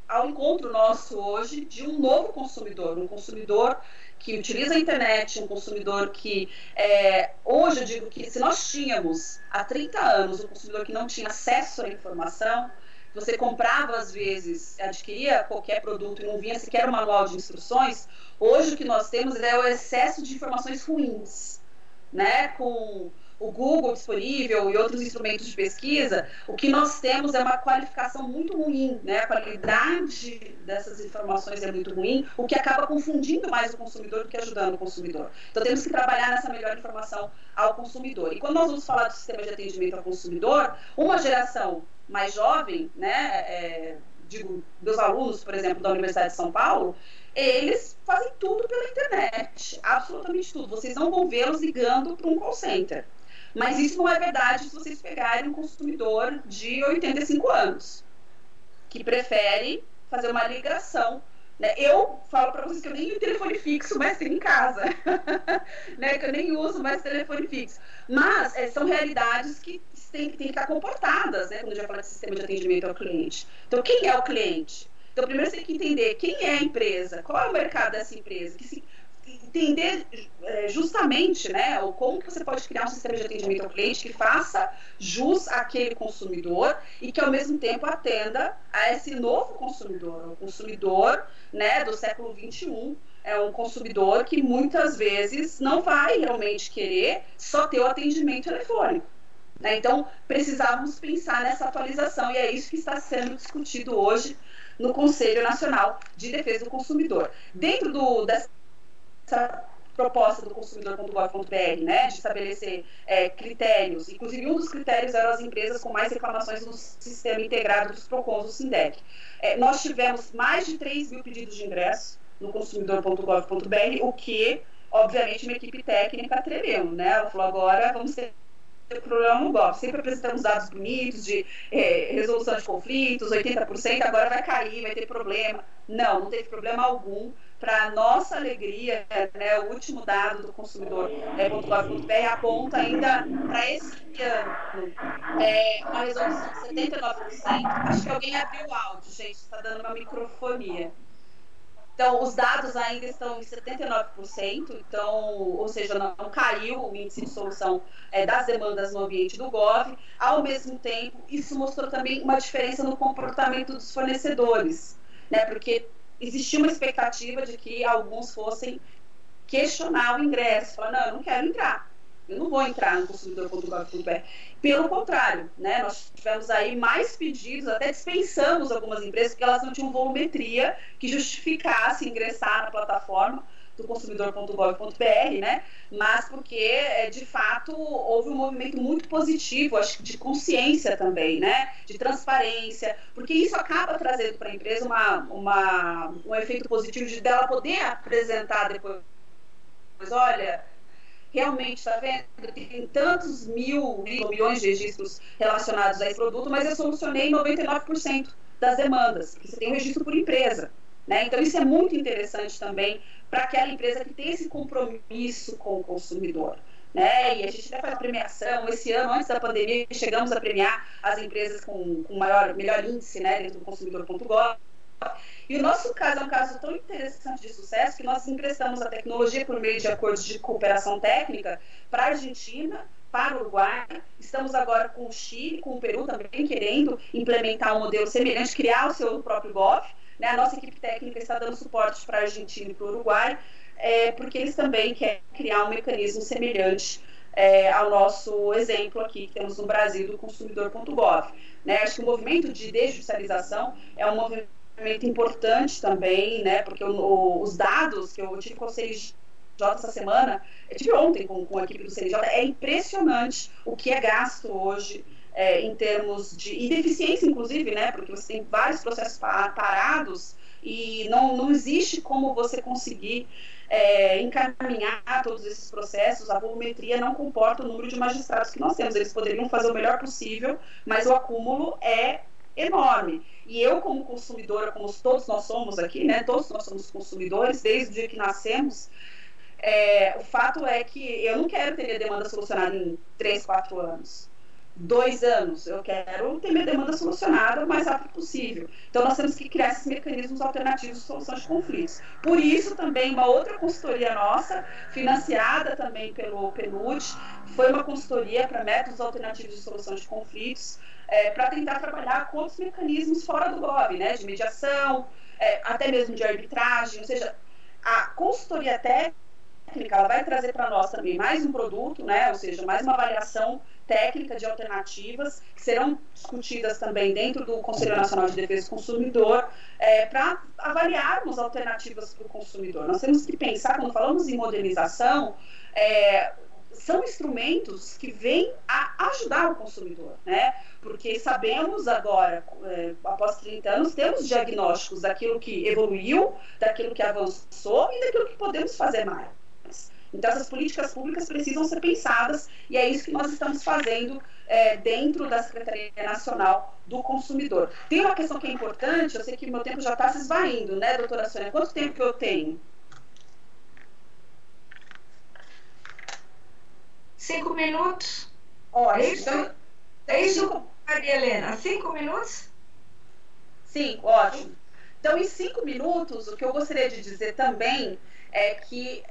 ao encontro nosso hoje de um novo consumidor, um consumidor que utiliza a internet, um consumidor que, hoje eu digo que se nós tínhamos há 30 anos um consumidor que não tinha acesso à informação, você comprava às vezes, adquiria qualquer produto e não vinha sequer um manual de instruções, hoje o que nós temos é o excesso de informações ruins, né, com o Google disponível e outros instrumentos de pesquisa, o que nós temos é uma qualificação muito ruim, né? A qualidade dessas informações é muito ruim, o que acaba confundindo mais o consumidor do que ajudando o consumidor. Então, temos que trabalhar nessa melhor informação ao consumidor. E quando nós vamos falar do sistema de atendimento ao consumidor, uma geração mais jovem, né? Digo, meus alunos, por exemplo, da Universidade de São Paulo, eles fazem tudo pela internet, absolutamente tudo. Vocês não vão vê-los ligando para um call center. Mas isso não é verdade se vocês pegarem um consumidor de 85 anos, que prefere fazer uma ligação, né? Eu falo para vocês que eu nem tenho telefone fixo mais tenho em casa, né? Que eu nem uso mais telefone fixo. Mas são realidades que têm que estar comportadas, né? Quando a gente vai falar de sistema de atendimento ao cliente. Então, quem é o cliente? Então, primeiro você tem que entender quem é a empresa, qual é o mercado dessa empresa, entender justamente, né, como que você pode criar um sistema de atendimento ao cliente que faça jus àquele consumidor e que ao mesmo tempo atenda a esse novo consumidor, o consumidor, né, do século XXI, é um consumidor que muitas vezes não vai realmente querer só ter o atendimento telefônico, né? Então precisávamos pensar nessa atualização e é isso que está sendo discutido hoje no Conselho Nacional de Defesa do Consumidor. Dentro dessa proposta do consumidor.gov.br, né, de estabelecer critérios, inclusive um dos critérios eram as empresas com mais reclamações no sistema integrado dos PROCONs do SINDEC. Nós tivemos mais de 3 mil pedidos de ingresso no consumidor.gov.br, o que, obviamente, uma equipe técnica tremeu, né? Ela falou, agora vamos ter problema no golpe. Sempre apresentamos dados bonitos de resolução de conflitos, 80%, agora vai cair, vai ter problema. Não teve problema algum. Para nossa alegria, né, o último dado do consumidor.gov.br aponta ainda para esse ano uma resolução de 79%. Acho que alguém abriu o áudio, gente, está dando uma microfonia. Então, os dados ainda estão em 79%, então, ou seja, não caiu o índice de solução das demandas no ambiente do Gov. Ao mesmo tempo, isso mostrou também uma diferença no comportamento dos fornecedores, né? Porque existia uma expectativa de que alguns fossem questionar o ingresso, falar, não, eu não quero entrar, eu não vou entrar no consumidor.gov.br. Pelo contrário, né, nós tivemos aí mais pedidos, até dispensamos algumas empresas porque elas não tinham volumetria que justificasse ingressar na plataforma, do consumidor.gov.br, né? Mas porque, de fato, houve um movimento muito positivo, acho que de consciência também, né? De transparência, porque isso acaba trazendo para a empresa um efeito positivo de dela poder apresentar depois, olha, realmente, está vendo? Tem tantos milhões de registros relacionados a esse produto, mas eu solucionei 99% das demandas, porque você tem um registro por empresa, né? Então, isso é muito interessante também para aquela empresa que tem esse compromisso com o consumidor, né? E a gente até faz a premiação. Esse ano, antes da pandemia, chegamos a premiar as empresas com melhor índice, né, dentro do consumidor.gov. E o nosso caso é um caso tão interessante de sucesso que nós emprestamos a tecnologia por meio de acordos de cooperação técnica para a Argentina, para o Uruguai. Estamos agora com o Chile, com o Peru também querendo implementar um modelo semelhante, criar o seu próprio Gov, né? A nossa equipe técnica está dando suporte para a Argentina e para o Uruguai, porque eles também querem criar um mecanismo semelhante ao nosso exemplo aqui que temos no Brasil do consumidor.gov, né? Acho que o movimento de desjudicialização é um movimento importante também, né? Porque os dados que eu tive com o CNJ essa semana, eu tive ontem com a equipe do CNJ, é impressionante o que é gasto hoje em termos de deficiência, inclusive, né? Porque você tem vários processos parados e não existe como você conseguir encaminhar todos esses processos. A volumetria não comporta o número de magistrados que nós temos. Eles poderiam fazer o melhor possível, mas o acúmulo é enorme. E eu, como consumidora, como todos nós somos aqui, né? Todos nós somos consumidores desde o dia que nascemos. O fato é que eu não quero ter minha demanda solucionada em 3, 4 anos. 2 anos, eu quero ter minha demanda solucionada o mais rápido possível. Então, nós temos que criar esses mecanismos alternativos de solução de conflitos. Por isso, também, uma outra consultoria nossa, financiada também pelo PNUD, foi uma consultoria para métodos alternativos de solução de conflitos, para tentar trabalhar com outros mecanismos fora do Gov, né, de mediação, até mesmo de arbitragem. Ou seja, a consultoria técnica ela vai trazer para nós também mais um produto, né, ou seja, mais uma avaliação técnica de alternativas que serão discutidas também dentro do Conselho Nacional de Defesa do Consumidor, para avaliarmos alternativas para o consumidor. Nós temos que pensar, quando falamos em modernização, são instrumentos que vêm a ajudar o consumidor, né? Porque sabemos agora, após 30 anos, temos diagnósticos daquilo que evoluiu, daquilo que avançou e daquilo que podemos fazer mais. Então, essas políticas públicas precisam ser pensadas e é isso que nós estamos fazendo dentro da Secretaria Nacional do Consumidor. Tem uma questão que é importante, eu sei que o meu tempo já está se esvaindo, né, doutora Sônia? Quanto tempo que eu tenho? 5 minutos. Ótimo. É isso, Maria Helena? 5 minutos? Sim, ótimo. Então, em 5 minutos, o que eu gostaria de dizer também é que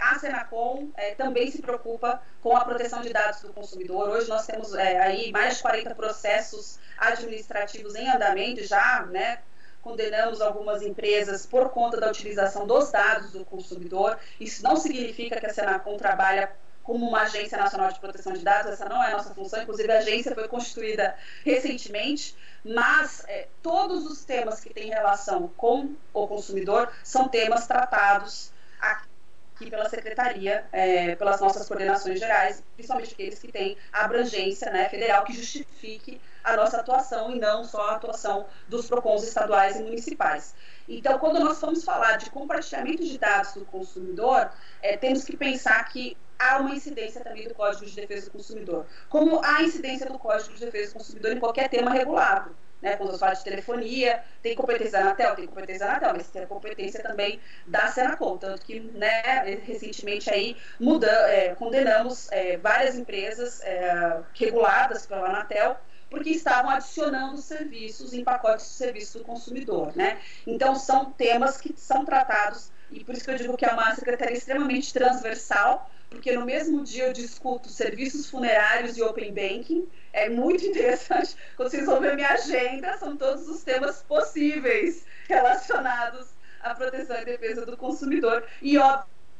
a Senacom também se preocupa com a proteção de dados do consumidor. Hoje nós temos aí mais de 40 processos administrativos em andamento já, né? Condenamos algumas empresas por conta da utilização dos dados do consumidor. Isso não significa que a Senacom trabalha como uma agência nacional de proteção de dados, essa não é a nossa função, inclusive a agência foi constituída recentemente, mas todos os temas que têm relação com o consumidor são temas tratados aqui pela Secretaria, pelas nossas coordenações gerais, principalmente aqueles que têm a abrangência, né, federal, que justifique a nossa atuação e não só a atuação dos PROCONs estaduais e municipais. Então, quando nós vamos falar de compartilhamento de dados do consumidor, temos que pensar que há uma incidência também do Código de Defesa do Consumidor, como há incidência do Código de Defesa do Consumidor em qualquer tema regulado. Né? Quando eu falo de telefonia, tem competência da Anatel? Tem competência da Anatel, mas tem a competência também da Senacom, tanto que, né, recentemente aí condenamos várias empresas reguladas pela Anatel, porque estavam adicionando serviços em pacotes de serviço do consumidor, né? Então, são temas que são tratados, e por isso que eu digo que é uma secretaria extremamente transversal, porque no mesmo dia eu discuto serviços funerários e open banking. É muito interessante, quando vocês vão ver minha agenda, são todos os temas possíveis relacionados à proteção e defesa do consumidor. E,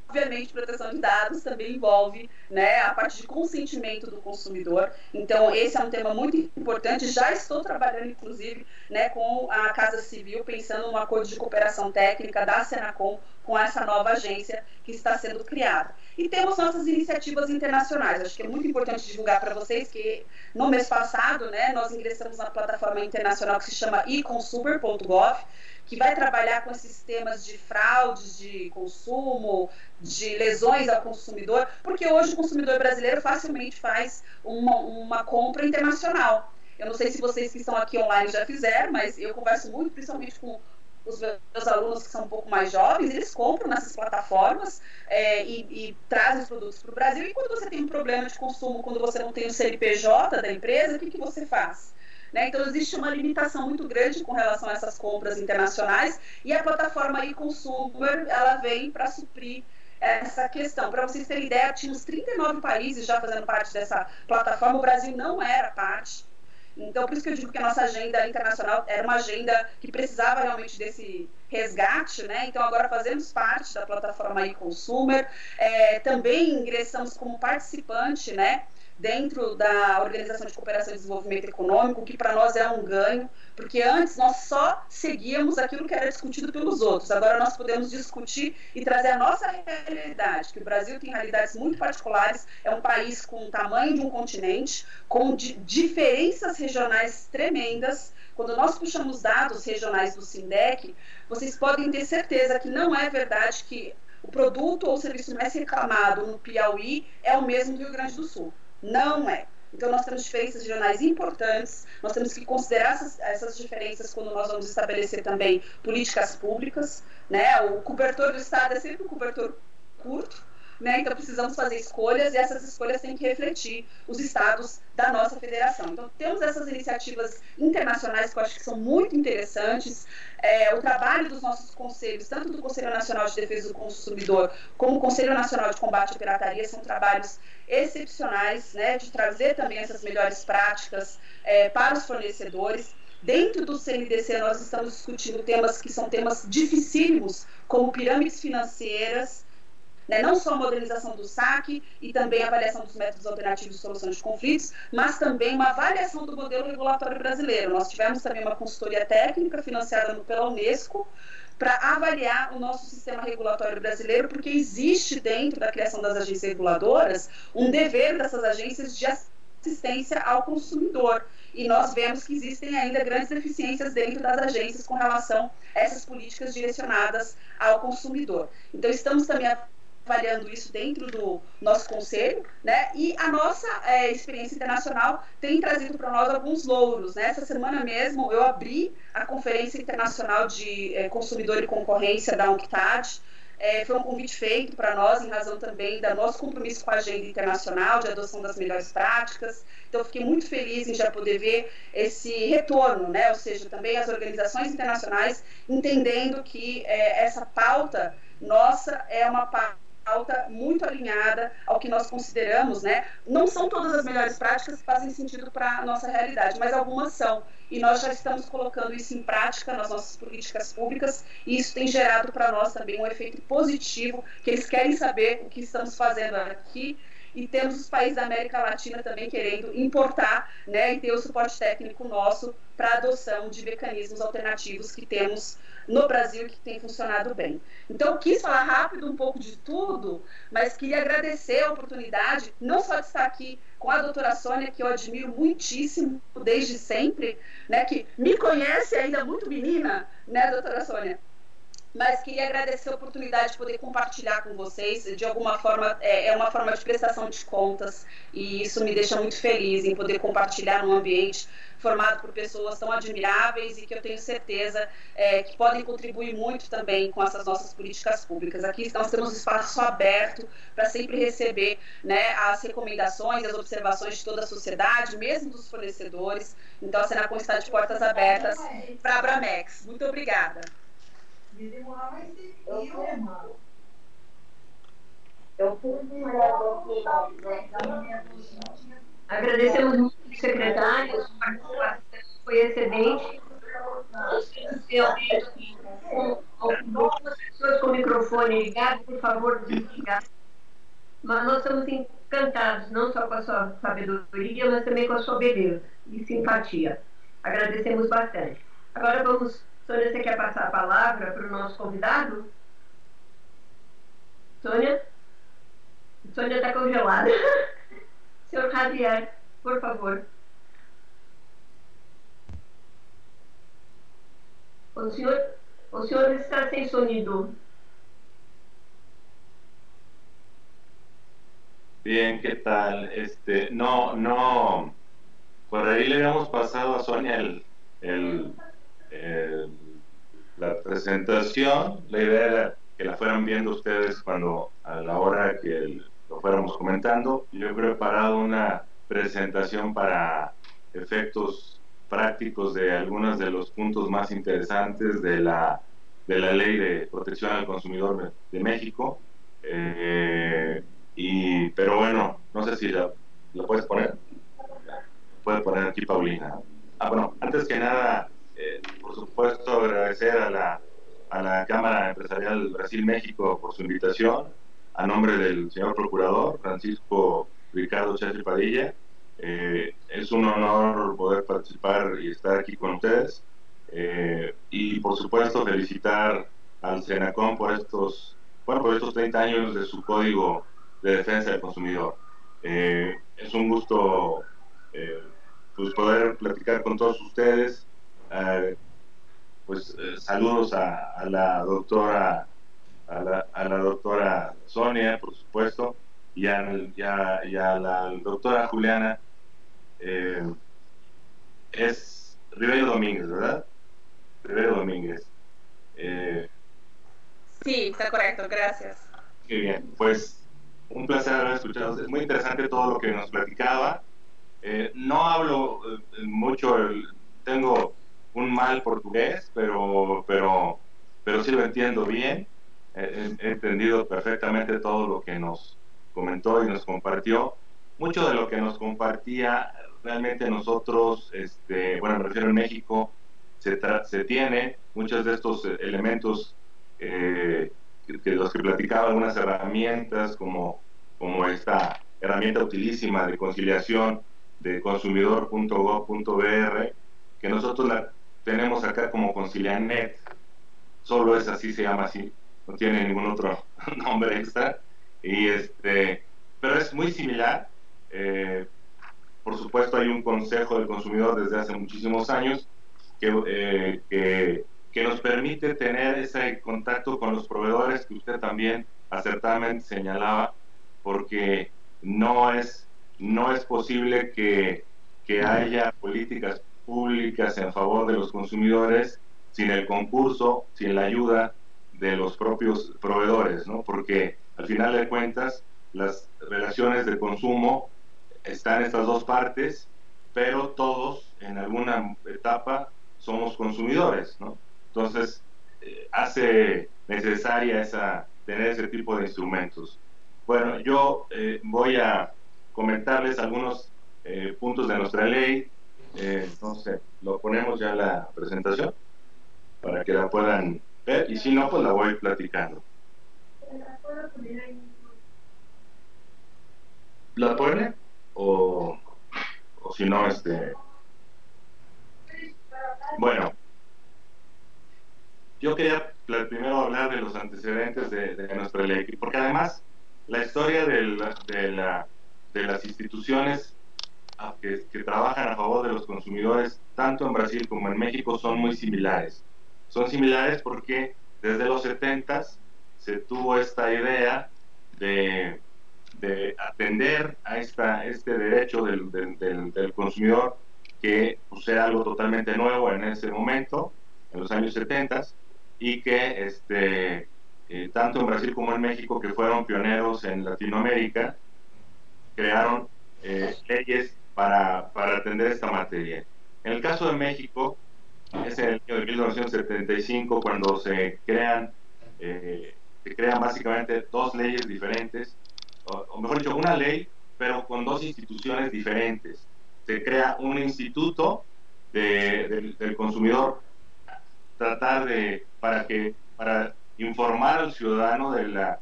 obviamente, proteção de dados também envolve, né, a parte de consentimento do consumidor. Então, esse é um tema muito importante. Já estou trabalhando, inclusive, né, com a Casa Civil, pensando num acordo de cooperação técnica da Senacom com essa nova agência que está sendo criada. E temos nossas iniciativas internacionais. Acho que é muito importante divulgar para vocês que no mês passado, né, nós ingressamos na plataforma internacional que se chama eConsumer.gov, que vai trabalhar com esses temas de fraudes de consumo, de lesões ao consumidor, porque hoje o consumidor brasileiro facilmente faz uma compra internacional. Eu não sei se vocês que estão aqui online já fizeram, mas eu converso muito, principalmente com os meus alunos que são um pouco mais jovens, eles compram nessas plataformas e trazem os produtos para o Brasil. E quando você tem um problema de consumo, quando você não tem o CNPJ da empresa, o que você faz? Né? Então, existe uma limitação muito grande com relação a essas compras internacionais e a plataforma eConsumer, ela vem para suprir essa questão. Para vocês terem ideia, tínhamos 39 países já fazendo parte dessa plataforma, o Brasil não era parte. Então, por isso que eu digo que a nossa agenda internacional era uma agenda que precisava realmente desse resgate, né? Então, agora fazemos parte da plataforma eConsumer, também ingressamos como participante, né, dentro da Organização de Cooperação e Desenvolvimento Econômico, que para nós é um ganho, porque antes nós só seguíamos aquilo que era discutido pelos outros. Agora nós podemos discutir e trazer a nossa realidade, que o Brasil tem realidades muito particulares, é um país com o tamanho de um continente, com diferenças regionais tremendas. Quando nós puxamos dados regionais do SINDEC, vocês podem ter certeza que não é verdade que o produto ou o serviço mais reclamado no Piauí é o mesmo do Rio Grande do Sul. Não é. Então, nós temos diferenças regionais importantes, nós temos que considerar essas diferenças quando nós vamos estabelecer também políticas públicas, né? O cobertor do Estado é sempre um cobertor curto, né? Então, precisamos fazer escolhas e essas escolhas têm que refletir os estados da nossa federação. Então, temos essas iniciativas internacionais que eu acho que são muito interessantes. O trabalho dos nossos conselhos, tanto do Conselho Nacional de Defesa do Consumidor como o Conselho Nacional de Combate à Pirataria, são trabalhos excepcionais, né, de trazer também essas melhores práticas para os fornecedores. Dentro do CNDC, nós estamos discutindo temas que são temas dificílimos, como pirâmides financeiras, né, não só a modernização do saque e também a avaliação dos métodos alternativos de solução de conflitos, mas também uma avaliação do modelo regulatório brasileiro. Nós tivemos também uma consultoria técnica financiada pela Unesco para avaliar o nosso sistema regulatório brasileiro, porque existe dentro da criação das agências reguladoras um dever dessas agências de assistência ao consumidor. E nós vemos que existem ainda grandes deficiências dentro das agências com relação a essas políticas direcionadas ao consumidor. Então, estamos também avaliando isso dentro do nosso conselho, né? E a nossa experiência internacional tem trazido para nós alguns louros, né? Essa semana mesmo eu abri a Conferência Internacional de Consumidor e Concorrência da UNCTAD. Foi um convite feito para nós em razão também do nosso compromisso com a agenda internacional de adoção das melhores práticas. Então, fiquei muito feliz em já poder ver esse retorno, né? Ou seja, também as organizações internacionais entendendo que essa pauta nossa é uma pauta muito alinhada ao que nós consideramos, né? Não são todas as melhores práticas que fazem sentido para a nossa realidade, mas algumas são. E nós já estamos colocando isso em prática nas nossas políticas públicas e isso tem gerado para nós também um efeito positivo, que eles querem saber o que estamos fazendo aqui. E temos os países da América Latina também querendo importar, né, e ter o suporte técnico nosso para a adoção de mecanismos alternativos que temos no Brasil e que tem funcionado bem. Então, eu quis falar rápido um pouco de tudo, mas queria agradecer a oportunidade, não só de estar aqui com a doutora Sônia, que eu admiro muitíssimo desde sempre, né, que me conhece ainda muito menina, né, doutora Sônia? Mas queria agradecer a oportunidade de poder compartilhar com vocês. De alguma forma, é uma forma de prestação de contas e isso me deixa muito feliz em poder compartilhar num ambiente formado por pessoas tão admiráveis e que eu tenho certeza que podem contribuir muito também com essas nossas políticas públicas. Aqui nós temos um espaço aberto para sempre receber, né, as recomendações, as observações de toda a sociedade, mesmo dos fornecedores. Então, a Senacom está de portas abertas para a Abramex. Muito obrigada. Agradecemos muito, secretário, a sua participação foi excelente. Algumas pessoas microfone ligado, por favor, desligar. Mas nós estamos encantados, não só com a sua sabedoria, mas também com a sua beleza e simpatia. Agradecemos bastante. Agora vamos... Sônia, você quer passar a palavra para o nosso convidado? Sônia? Sônia está congelada. Senhor Javier, por favor. O senhor está sem sonido. Bien, ¿qué tal? No, por ahí le habíamos pasado a Sonia la presentación. La idea era que la fueran viendo ustedes a la hora que lo fuéramos comentando. Yo he preparado una presentación para efectos prácticos de algunos de los puntos más interesantes de la Ley de Protección al Consumidor de México. Pero bueno, no sé si la puedes poner. Puede poner aquí Paulina. Bueno, antes que nada, por supuesto, agradecer a la Cámara Empresarial Brasil-México por su invitación, a nombre del señor Procurador Francisco Ricardo Chacri Padilla. Es un honor poder participar y estar aquí con ustedes. Y por supuesto, felicitar al Senacom por estos 30 años de su Código de Defensa del Consumidor. Es un gusto pues poder platicar con todos ustedes. Saludos a la doctora Sonia, por supuesto, y a la doctora Juliana. Es Ribeiro Domínguez, ¿verdad? Ribeiro Domínguez. Sí, está correcto, gracias. Qué bien, pues un placer haber escuchado. Es muy interesante todo lo que nos platicaba. No hablo mucho, tengo un mal portugués, pero sí lo entiendo bien. He entendido perfectamente todo lo que nos comentó y nos compartió. Mucho de lo que nos compartía, realmente nosotros, me refiero en México, se tiene muchos de estos elementos que los que platicaba, algunas herramientas como esta herramienta utilísima de conciliación de consumidor.gov.br, que nosotros la tenemos acá como Concilianet, solo es así, se llama así, no tiene ningún otro nombre extra, pero es muy similar. Por supuesto hay un Consejo del Consumidor desde hace muchísimos años que nos permite tener ese contacto con los proveedores que usted también acertadamente señalaba, porque no es posible que haya políticas públicas en favor de los consumidores sin el concurso, sin la ayuda de los propios proveedores, ¿no? Porque al final de cuentas las relaciones de consumo están estas dos partes, pero todos en alguna etapa somos consumidores, ¿no? Entonces hace necesaria tener ese tipo de instrumentos. Bueno, yo voy a comentarles algunos puntos de nuestra ley. Entonces, lo ponemos ya en la presentación para que la puedan ver, y si no, pues la voy platicando. ¿La pone? O si no, Bueno, yo quería primero hablar de los antecedentes de nuestra ley, porque además la historia de las instituciones que trabajan a favor de los consumidores, tanto en Brasil como en México, son muy similares. Son similares porque desde los 70s se tuvo esta idea de atender a este derecho del consumidor, que pues, era algo totalmente nuevo en ese momento, en los años 70s, y que tanto en Brasil como en México, que fueron pioneros en Latinoamérica, crearon leyes para atender esta materia. En el caso de México, es en el año de 1975 cuando se crean básicamente dos leyes diferentes, o mejor dicho, una ley, pero con dos instituciones diferentes. Se crea un instituto del consumidor, para informar al ciudadano de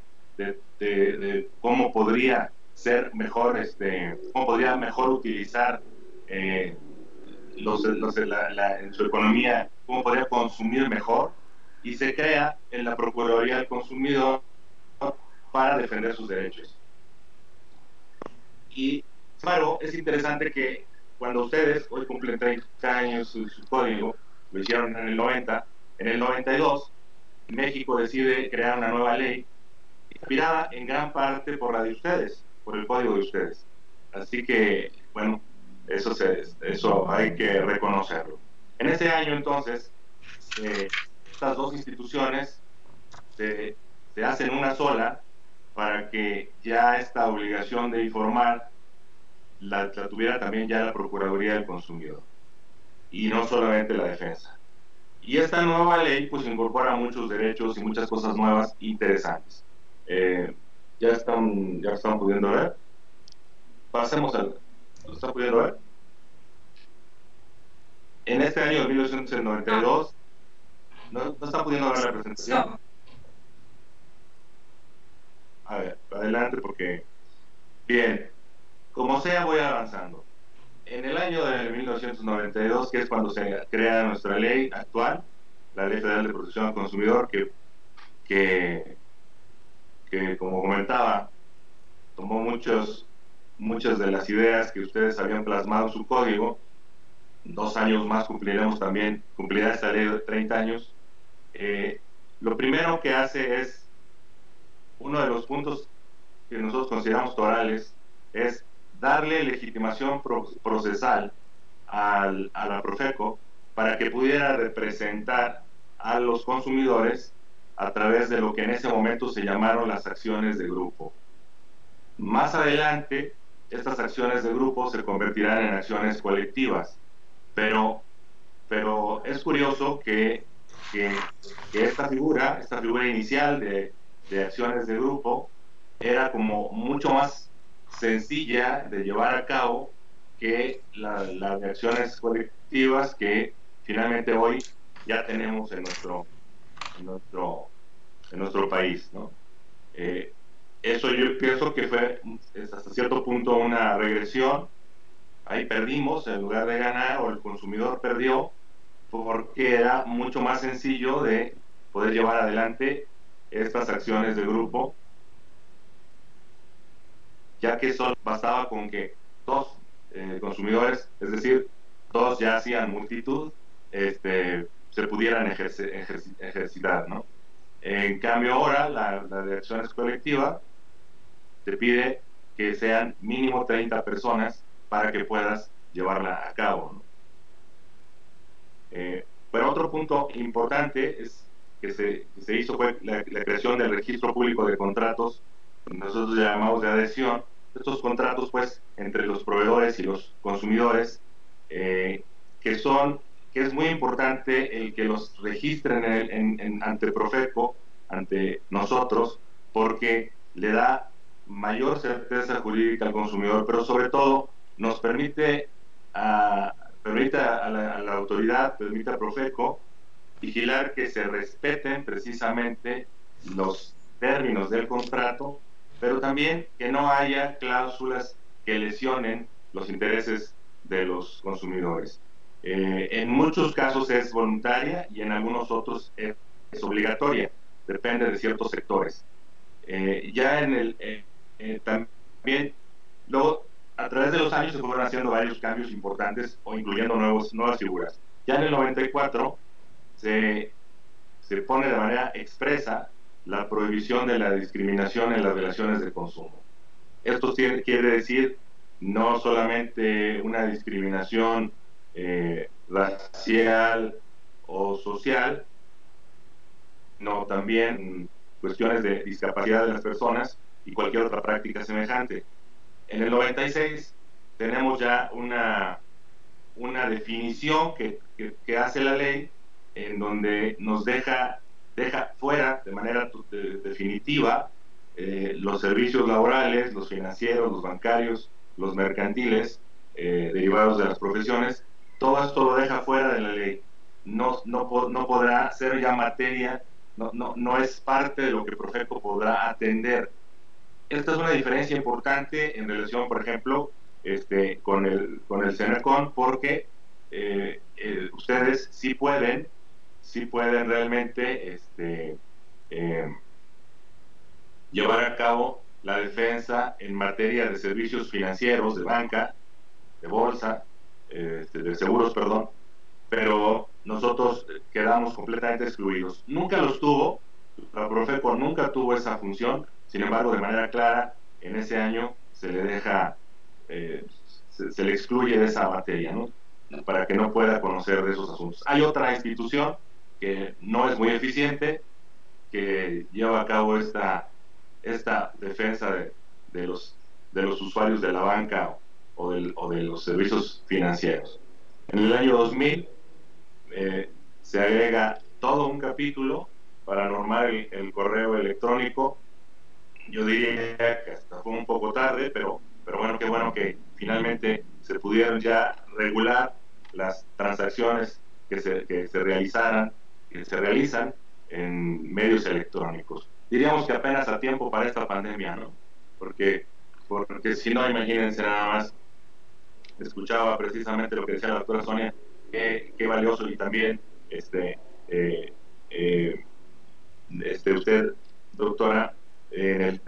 cómo podría ser mejor, cómo podría mejor utilizar en su economía, cómo podría consumir mejor, y se crea en la Procuraduría del Consumidor para defender sus derechos. Y, claro, es interesante que cuando ustedes hoy cumplen 30 años su código, lo hicieron en el 90, en el 92, México decide crear una nueva ley inspirada en gran parte por la de ustedes, por el código de ustedes. Así que, bueno, eso hay que reconocerlo. En ese año, entonces, estas dos instituciones se hacen una sola para que ya esta obligación de informar la tuviera también ya la Procuraduría del Consumidor, y no solamente la defensa. Y esta nueva ley pues incorpora muchos derechos y muchas cosas nuevas interesantes. ¿Ya están pudiendo ver? Pasemos al... ¿Lo están pudiendo ver? En este año de 1992, ¿no están pudiendo ver la presentación? No. A ver, adelante porque... Bien, como sea voy avanzando. En el año de 1992, que es cuando se crea nuestra ley actual, la Ley Federal de Protección al Consumidor, que como comentaba, tomó muchas de las ideas que ustedes habían plasmado en su código. 2 años más cumplirá esta ley de 30 años. Lo primero que hace es, uno de los puntos que nosotros consideramos torales, es darle legitimación procesal a la Profeco para que pudiera representar a los consumidores a través de lo que en ese momento se llamaron las acciones de grupo. Más adelante, estas acciones de grupo se convertirán en acciones colectivas, pero es curioso que esta figura inicial de acciones de grupo era como mucho más sencilla de llevar a cabo que las de acciones colectivas que finalmente hoy ya tenemos en nuestro país, ¿no? Eso yo pienso que fue hasta cierto punto una regresión. Ahí perdimos en lugar de ganar, o el consumidor perdió, porque era mucho más sencillo de poder llevar adelante estas acciones de grupo, ya que solo bastaba con que 2 consumidores, es decir, 2 ya hacían multitud, se pudieran ejercitar, ¿no? En cambio ahora la de acciones colectivas te pide que sean mínimo 30 personas para que puedas llevarla a cabo, ¿no? Pero otro punto importante es que se hizo fue la creación del registro público de contratos, nosotros llamamos de adhesión. Estos contratos pues entre los proveedores y los consumidores, que es muy importante el que los registren ante Profeco, ante nosotros, porque le da mayor certeza jurídica al consumidor, pero sobre todo nos permite a la autoridad, permite a Profeco vigilar que se respeten precisamente los términos del contrato, pero también que no haya cláusulas que lesionen los intereses de los consumidores. En muchos casos es voluntaria y en algunos otros es obligatoria, depende de ciertos sectores. También, luego, a través de los años se fueron haciendo varios cambios importantes o incluyendo nuevas figuras. Ya en el 94 se pone de manera expresa la prohibición de la discriminación en las relaciones de consumo. Esto quiere decir no solamente una discriminación racial o social, no también cuestiones de discapacidad de las personas y cualquier otra práctica semejante. En el 96 tenemos ya una definición que hace la ley, en donde nos deja fuera de manera definitiva los servicios laborales, los financieros, los bancarios, los mercantiles, derivados de las profesiones. Todo esto lo deja fuera de la ley. No podrá ser ya materia no es parte de lo que Profeco podrá atender. Esta es una diferencia importante en relación, por ejemplo, con el CENERCON, porque ustedes sí pueden realmente llevar a cabo la defensa en materia de servicios financieros, de banca, de bolsa, de seguros, perdón, pero nosotros quedamos completamente excluidos. Nunca los tuvo, la Profeco nunca tuvo esa función, sin embargo, de manera clara, en ese año se le deja, se le excluye de esa materia, ¿no? Para que no pueda conocer de esos asuntos. Hay otra institución que no es muy eficiente, que lleva a cabo esta defensa de los usuarios de la banca o de los servicios financieros. En el año 2000 se agrega todo un capítulo para normar el correo electrónico. Yo diría que hasta fue un poco tarde, pero bueno, qué bueno que finalmente se pudieron ya regular las transacciones que se realizan en medios electrónicos. Diríamos que apenas a tiempo para esta pandemia, ¿no? Porque si no, imagínense nada más, escuchaba precisamente lo que decía la doctora Sonia, qué valioso, y también usted, doctora, en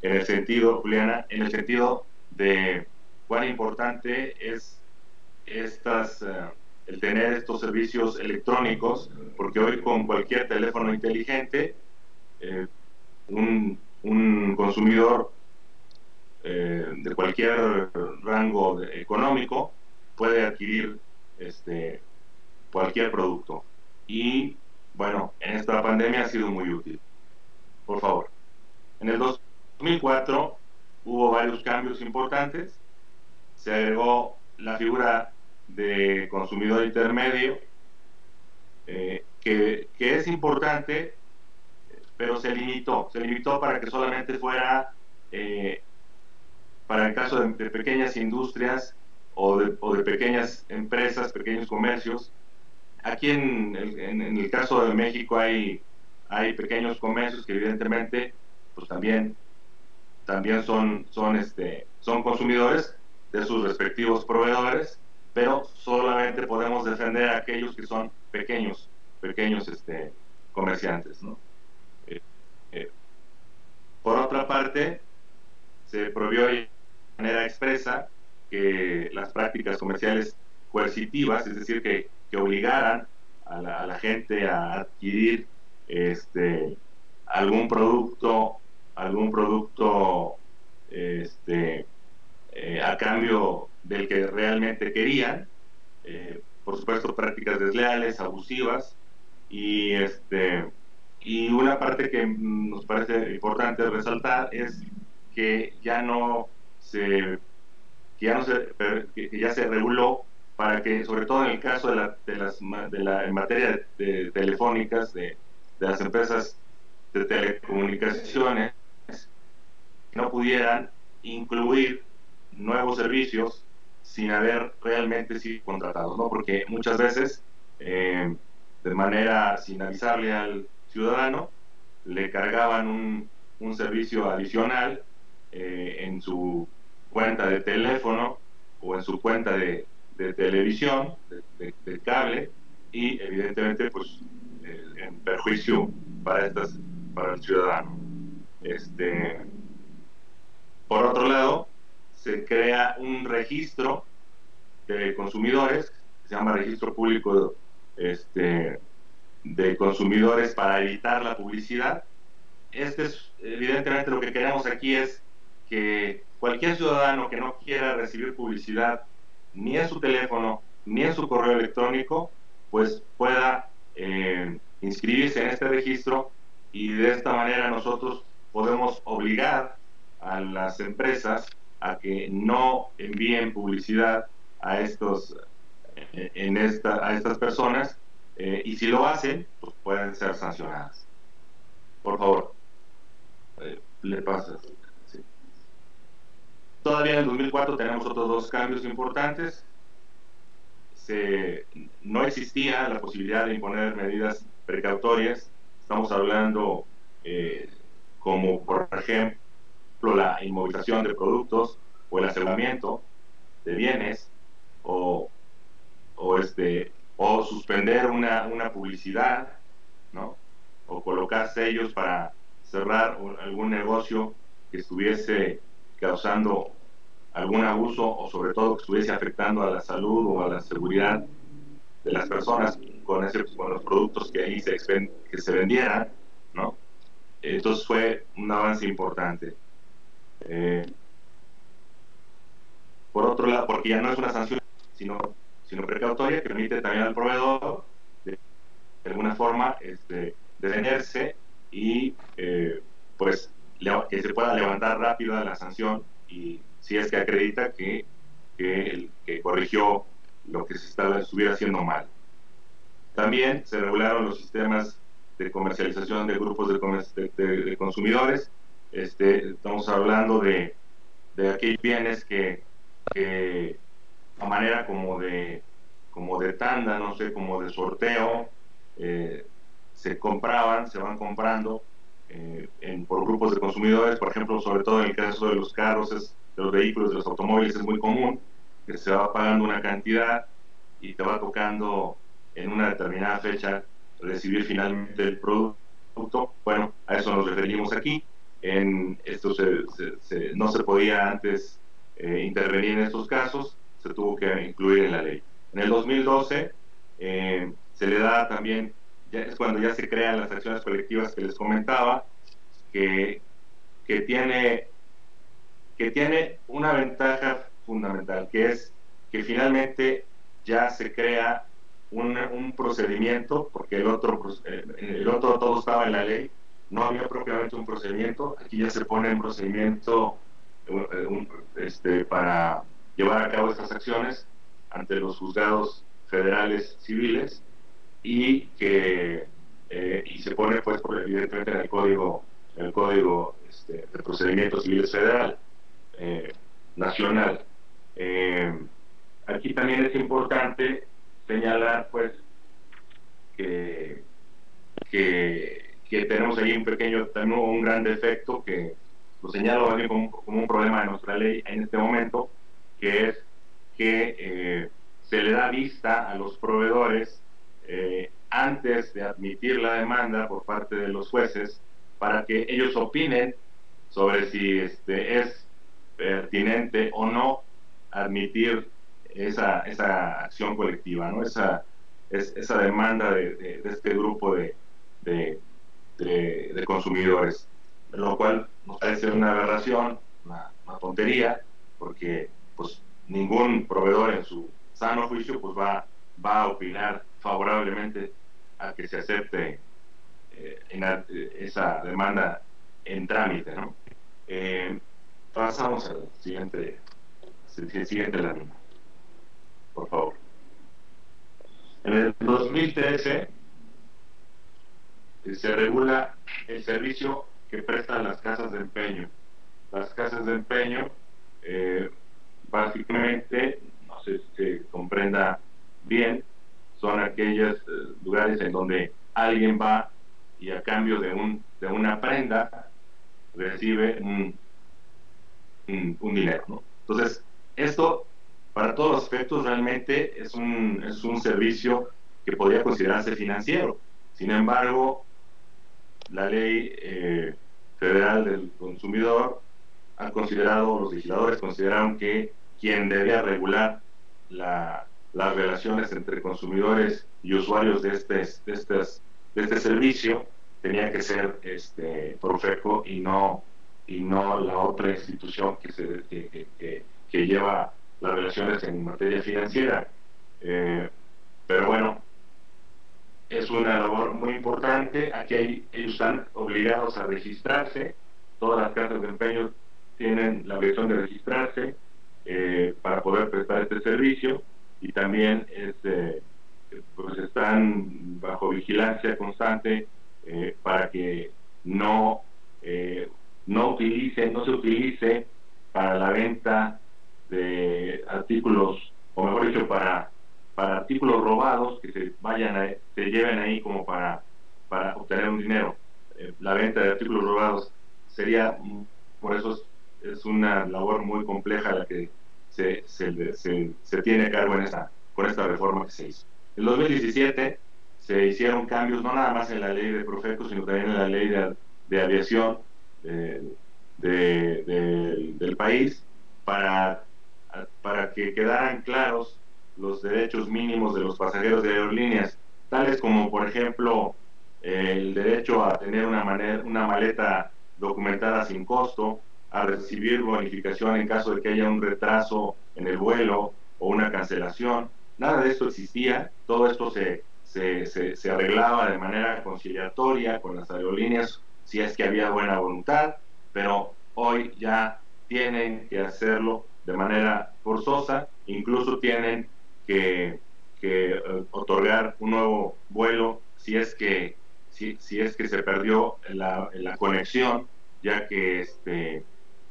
el sentido, Juliana, en el sentido de cuán importante es el tener estos servicios electrónicos, porque hoy con cualquier teléfono inteligente, un consumidor de cualquier rango económico puede adquirir cualquier producto. Y bueno, en esta pandemia ha sido muy útil. Por favor. En el 2004 hubo varios cambios importantes. Se agregó la figura de consumidor intermedio, que es importante, pero se limitó para que solamente fuera para el caso de pequeñas industrias o de pequeñas empresas, pequeños comercios. Aquí en el caso de México hay pequeños comercios que evidentemente pues también son consumidores de sus respectivos proveedores, pero solamente podemos defender a aquellos que son pequeños comerciantes, ¿no? Por otra parte, se prohibió de manera expresa que las prácticas comerciales coercitivas, es decir, que obligaran a la gente a adquirir algún producto a cambio del que realmente querían, por supuesto prácticas desleales, abusivas, y una parte que nos parece importante resaltar es que ya se reguló para que, sobre todo en el caso en materia de telefónicas, de las empresas de telecomunicaciones, no pudieran incluir nuevos servicios sin haber realmente sido contratados, ¿no? Porque muchas veces, de manera sin avisarle al ciudadano, le cargaban un servicio adicional en su cuenta de teléfono o en su cuenta de televisión, de cable, y evidentemente pues en perjuicio para el ciudadano. Por otro lado, se crea un registro de consumidores, que se llama Registro Público de Consumidores, para evitar la publicidad. Evidentemente lo que queremos aquí es que cualquier ciudadano que no quiera recibir publicidad ni en su teléfono ni en su correo electrónico, pues pueda inscribirse en este registro, y de esta manera nosotros podemos obligar a las empresas a que no envíen publicidad a estas personas, y si lo hacen, pues pueden ser sancionadas. Por favor, le pasas. Sí. Todavía en el 2004 tenemos otros dos cambios importantes. No existía la posibilidad de imponer medidas precautorias Estamos hablando como por ejemplo la inmovilización de productos o el aseguramiento de bienes o suspender una publicidad, ¿no? O colocar sellos para cerrar algún negocio que estuviese causando algún abuso o sobre todo que estuviese afectando a la salud o a la seguridad de las personas con los productos que ahí que se vendieran, ¿no? Entonces fue un avance importante. Por otro lado, porque ya no es una sanción, sino precautoria, que permite también al proveedor de alguna forma defenderse y pues que se pueda levantar rápido la sanción, y si es que acredita que corrigió lo que se estuviera haciendo mal. También se regularon los sistemas de comercialización de grupos de consumidores. Estamos hablando de aquellos bienes que a manera como de tanda, no sé, como de sorteo, se van comprando por grupos de consumidores. Por ejemplo, sobre todo en el caso de los carros, de los vehículos, de los automóviles, es muy común que se va pagando una cantidad y te va tocando en una determinada fecha recibir finalmente el producto. Bueno, a eso nos referimos aquí. Esto no se podía antes intervenir en estos casos, se tuvo que incluir en la ley. En el 2012 se le da también, es cuando ya se crean las acciones colectivas que les comentaba, que tiene una ventaja fundamental, que es que finalmente ya se crea un procedimiento, porque el otro todo estaba en la ley, no había propiamente un procedimiento. Aquí ya se pone un procedimiento para llevar a cabo estas acciones ante los juzgados federales civiles, y se pone pues evidentemente en el código de procedimientos civiles federal nacional. Aquí también es importante señalar pues que tenemos ahí un gran defecto, que lo señalo como un problema de nuestra ley en este momento, que es que se le da vista a los proveedores antes de admitir la demanda por parte de los jueces, para que ellos opinen sobre si es pertinente o no admitir esa acción colectiva, ¿no? Esa demanda de este grupo de consumidores, lo cual nos parece una aberración, una tontería, porque pues ningún proveedor en su sano juicio pues va a opinar favorablemente a que se acepte esa demanda en trámite, ¿no? Pasamos al siguiente lámina, por favor. En el 2013 se regula el servicio que prestan las casas de empeño. Las casas de empeño, básicamente, no sé si se comprenda bien, son aquellos lugares en donde alguien va y a cambio de una prenda recibe un dinero, ¿no? Entonces, esto, para todos los aspectos, realmente es un servicio que podría considerarse financiero. Sin embargo, la ley federal del consumidor los legisladores consideraron que quien debía regular las relaciones entre consumidores y usuarios de este servicio tenía que ser Profeco, y no la otra institución que lleva las relaciones en materia financiera. Pero bueno, es una labor muy importante. Aquí ellos están obligados a registrarse. Todas las casas de empeño tienen la obligación de registrarse para poder prestar este servicio, y también pues están bajo vigilancia constante para que no se utilice para la venta de artículos, o mejor dicho, para artículos robados que se lleven ahí como para para obtener un dinero. La venta de artículos robados sería, por eso es una labor muy compleja la que se tiene a cargo con esta reforma que se hizo. En 2017 se hicieron cambios no nada más en la ley de Profeco, sino también en la ley de aviación del país para que quedaran claros los derechos mínimos de los pasajeros de aerolíneas, tales como, por ejemplo, el derecho a tener una maleta documentada sin costo, a recibir bonificación en caso de que haya un retraso en el vuelo o una cancelación. Nada de esto existía, todo esto se arreglaba de manera conciliatoria con las aerolíneas si es que había buena voluntad, pero hoy ya tienen que hacerlo de manera forzosa, incluso tienen que otorgar un nuevo vuelo si es que se perdió la conexión, ya que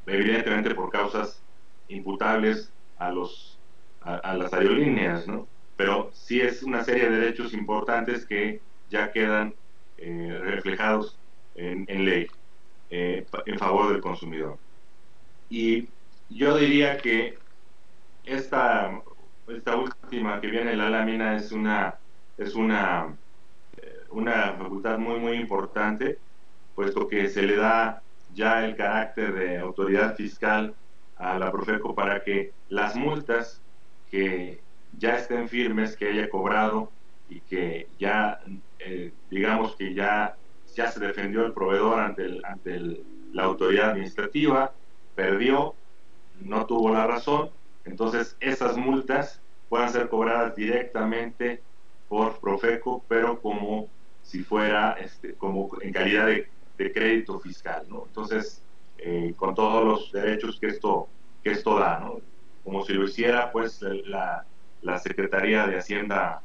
evidentemente por causas imputables a las aerolíneas, ¿no? Pero sí es una serie de derechos importantes que ya quedan reflejados en ley en favor del consumidor. Y yo diría que esta última que viene en la lámina es una facultad muy muy importante, puesto que se le da ya el carácter de autoridad fiscal a la Profeco para que las multas que ya estén firmes, que haya cobrado y que ya digamos que ya se defendió el proveedor ante la autoridad administrativa, perdió, no tuvo la razón, entonces esas multas puedan ser cobradas directamente por Profeco, pero como si fuera como en calidad de crédito fiscal, ¿no? Entonces, con todos los derechos que esto da, ¿no? Como si lo hiciera pues la Secretaría de Hacienda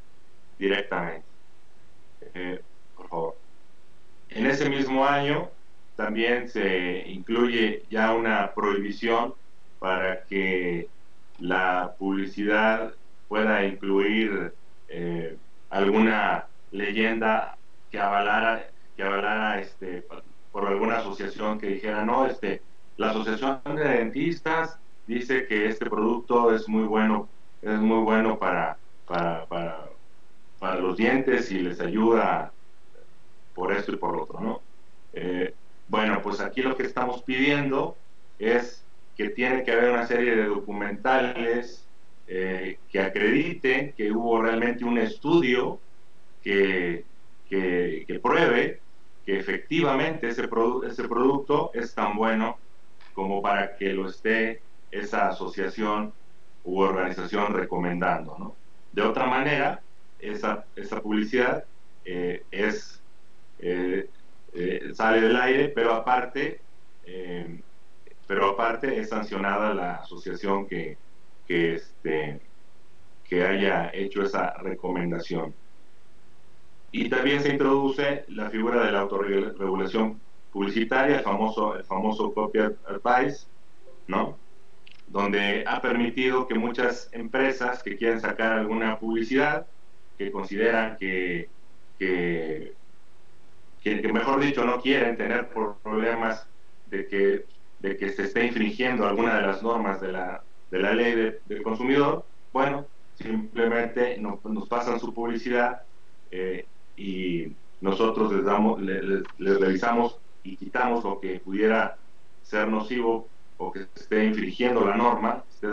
directamente. Por favor. En ese mismo año también se incluye ya una prohibición para que la publicidad pueda incluir alguna leyenda que avalara por alguna asociación que dijera, no, la asociación de dentistas dice que este producto es muy bueno para los dientes y les ayuda por esto y por lo otro, ¿no? Bueno, pues aquí lo que estamos pidiendo es que tiene que haber una serie de documentales que acrediten que hubo realmente un estudio que pruebe que efectivamente ese producto es tan bueno como para que lo esté esa asociación u organización recomendando, ¿no? De otra manera, esa publicidad sale del aire, pero aparte es sancionada la asociación que haya hecho esa recomendación. Y también se introduce la figura de la autorregulación publicitaria, el famoso copy advice, ¿no? Donde ha permitido que muchas empresas que quieren sacar alguna publicidad, que consideran que mejor dicho no quieren tener problemas de que se esté infringiendo alguna de las normas de la ley del consumidor, bueno, simplemente nos pasan su publicidad y nosotros les revisamos y quitamos lo que pudiera ser nocivo o que esté infringiendo la norma, esté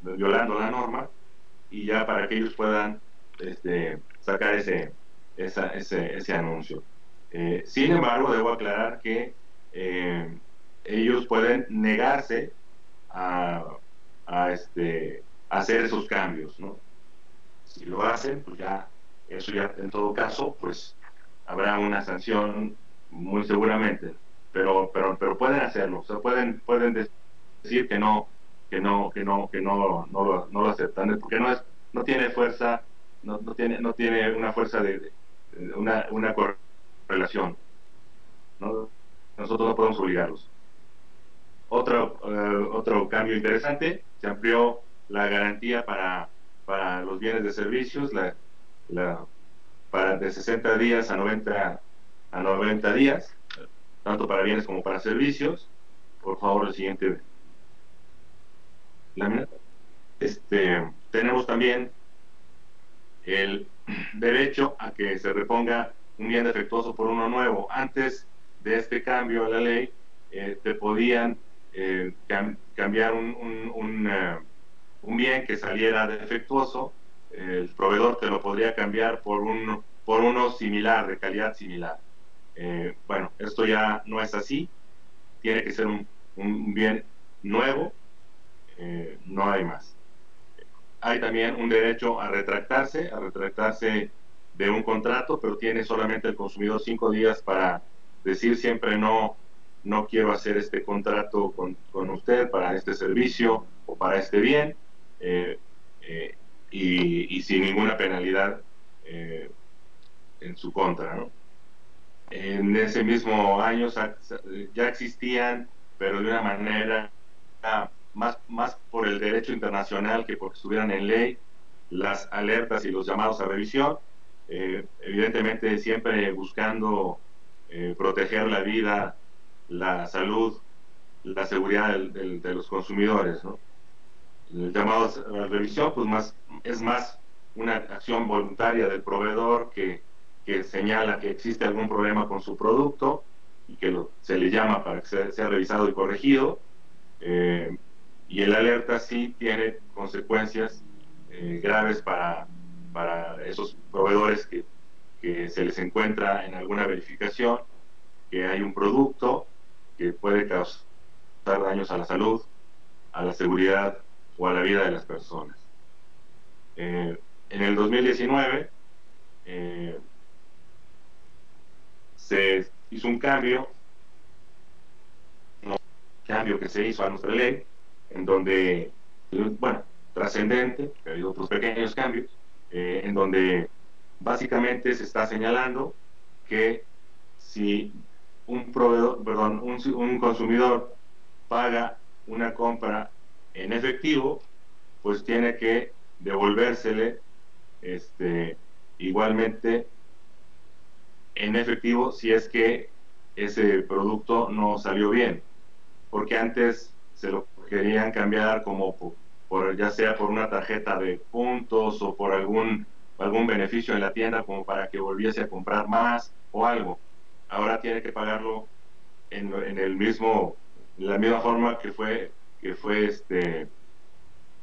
violando la norma, y ya para que ellos puedan sacar ese anuncio. Sin embargo, debo aclarar que ellos pueden negarse a hacer esos cambios, ¿no? Si lo hacen, pues eso ya en todo caso, pues habrá una sanción muy seguramente, pero pueden hacerlo, o sea, pueden decir que no lo aceptan, porque no tiene fuerza, no tiene una fuerza de una correlación, ¿no? Nosotros no podemos obligarlos. Otro cambio interesante, se amplió la garantía para los bienes de servicios, de 60 días a 90 a 90 días, tanto para bienes como para servicios. Por favor, el siguiente lámina. Tenemos también el derecho a que se reponga un bien defectuoso por uno nuevo. Antes de este cambio a la ley, te podían cambiar un bien que saliera defectuoso, el proveedor te lo podría cambiar por uno similar, de calidad similar. Bueno, esto ya no es así, tiene que ser un bien nuevo, no hay más. Hay también un derecho a retractarse de un contrato, pero tiene solamente el consumidor 5 días para decir siempre no quiero hacer este contrato con usted para este servicio o para este bien, y sin ninguna penalidad en su contra, ¿no? En ese mismo año ya existían, pero de una manera más por el derecho internacional que porque estuvieran en ley, las alertas y los llamados a revisión, evidentemente siempre buscando proteger la vida, la salud, la seguridad de los consumidores, ¿no? El llamado a revisión pues es más una acción voluntaria del proveedor que señala que existe algún problema con su producto y que se le llama para que sea revisado y corregido, y el alerta sí tiene consecuencias graves para esos proveedores que se les encuentra en alguna verificación que hay un producto que puede causar daños a la salud, a la seguridad o a la vida de las personas. En el 2019 se hizo un cambio que se hizo a nuestra ley, en donde, bueno, trascendente, ha habido otros pequeños cambios, en donde básicamente se está señalando que si un consumidor paga una compra en efectivo, pues tiene que devolvérsele igualmente en efectivo si es que ese producto no salió bien, porque antes se lo querían cambiar como ya sea por una tarjeta de puntos o por algún beneficio en la tienda como para que volviese a comprar más o algo. Ahora tiene que pagarlo en la misma forma que fue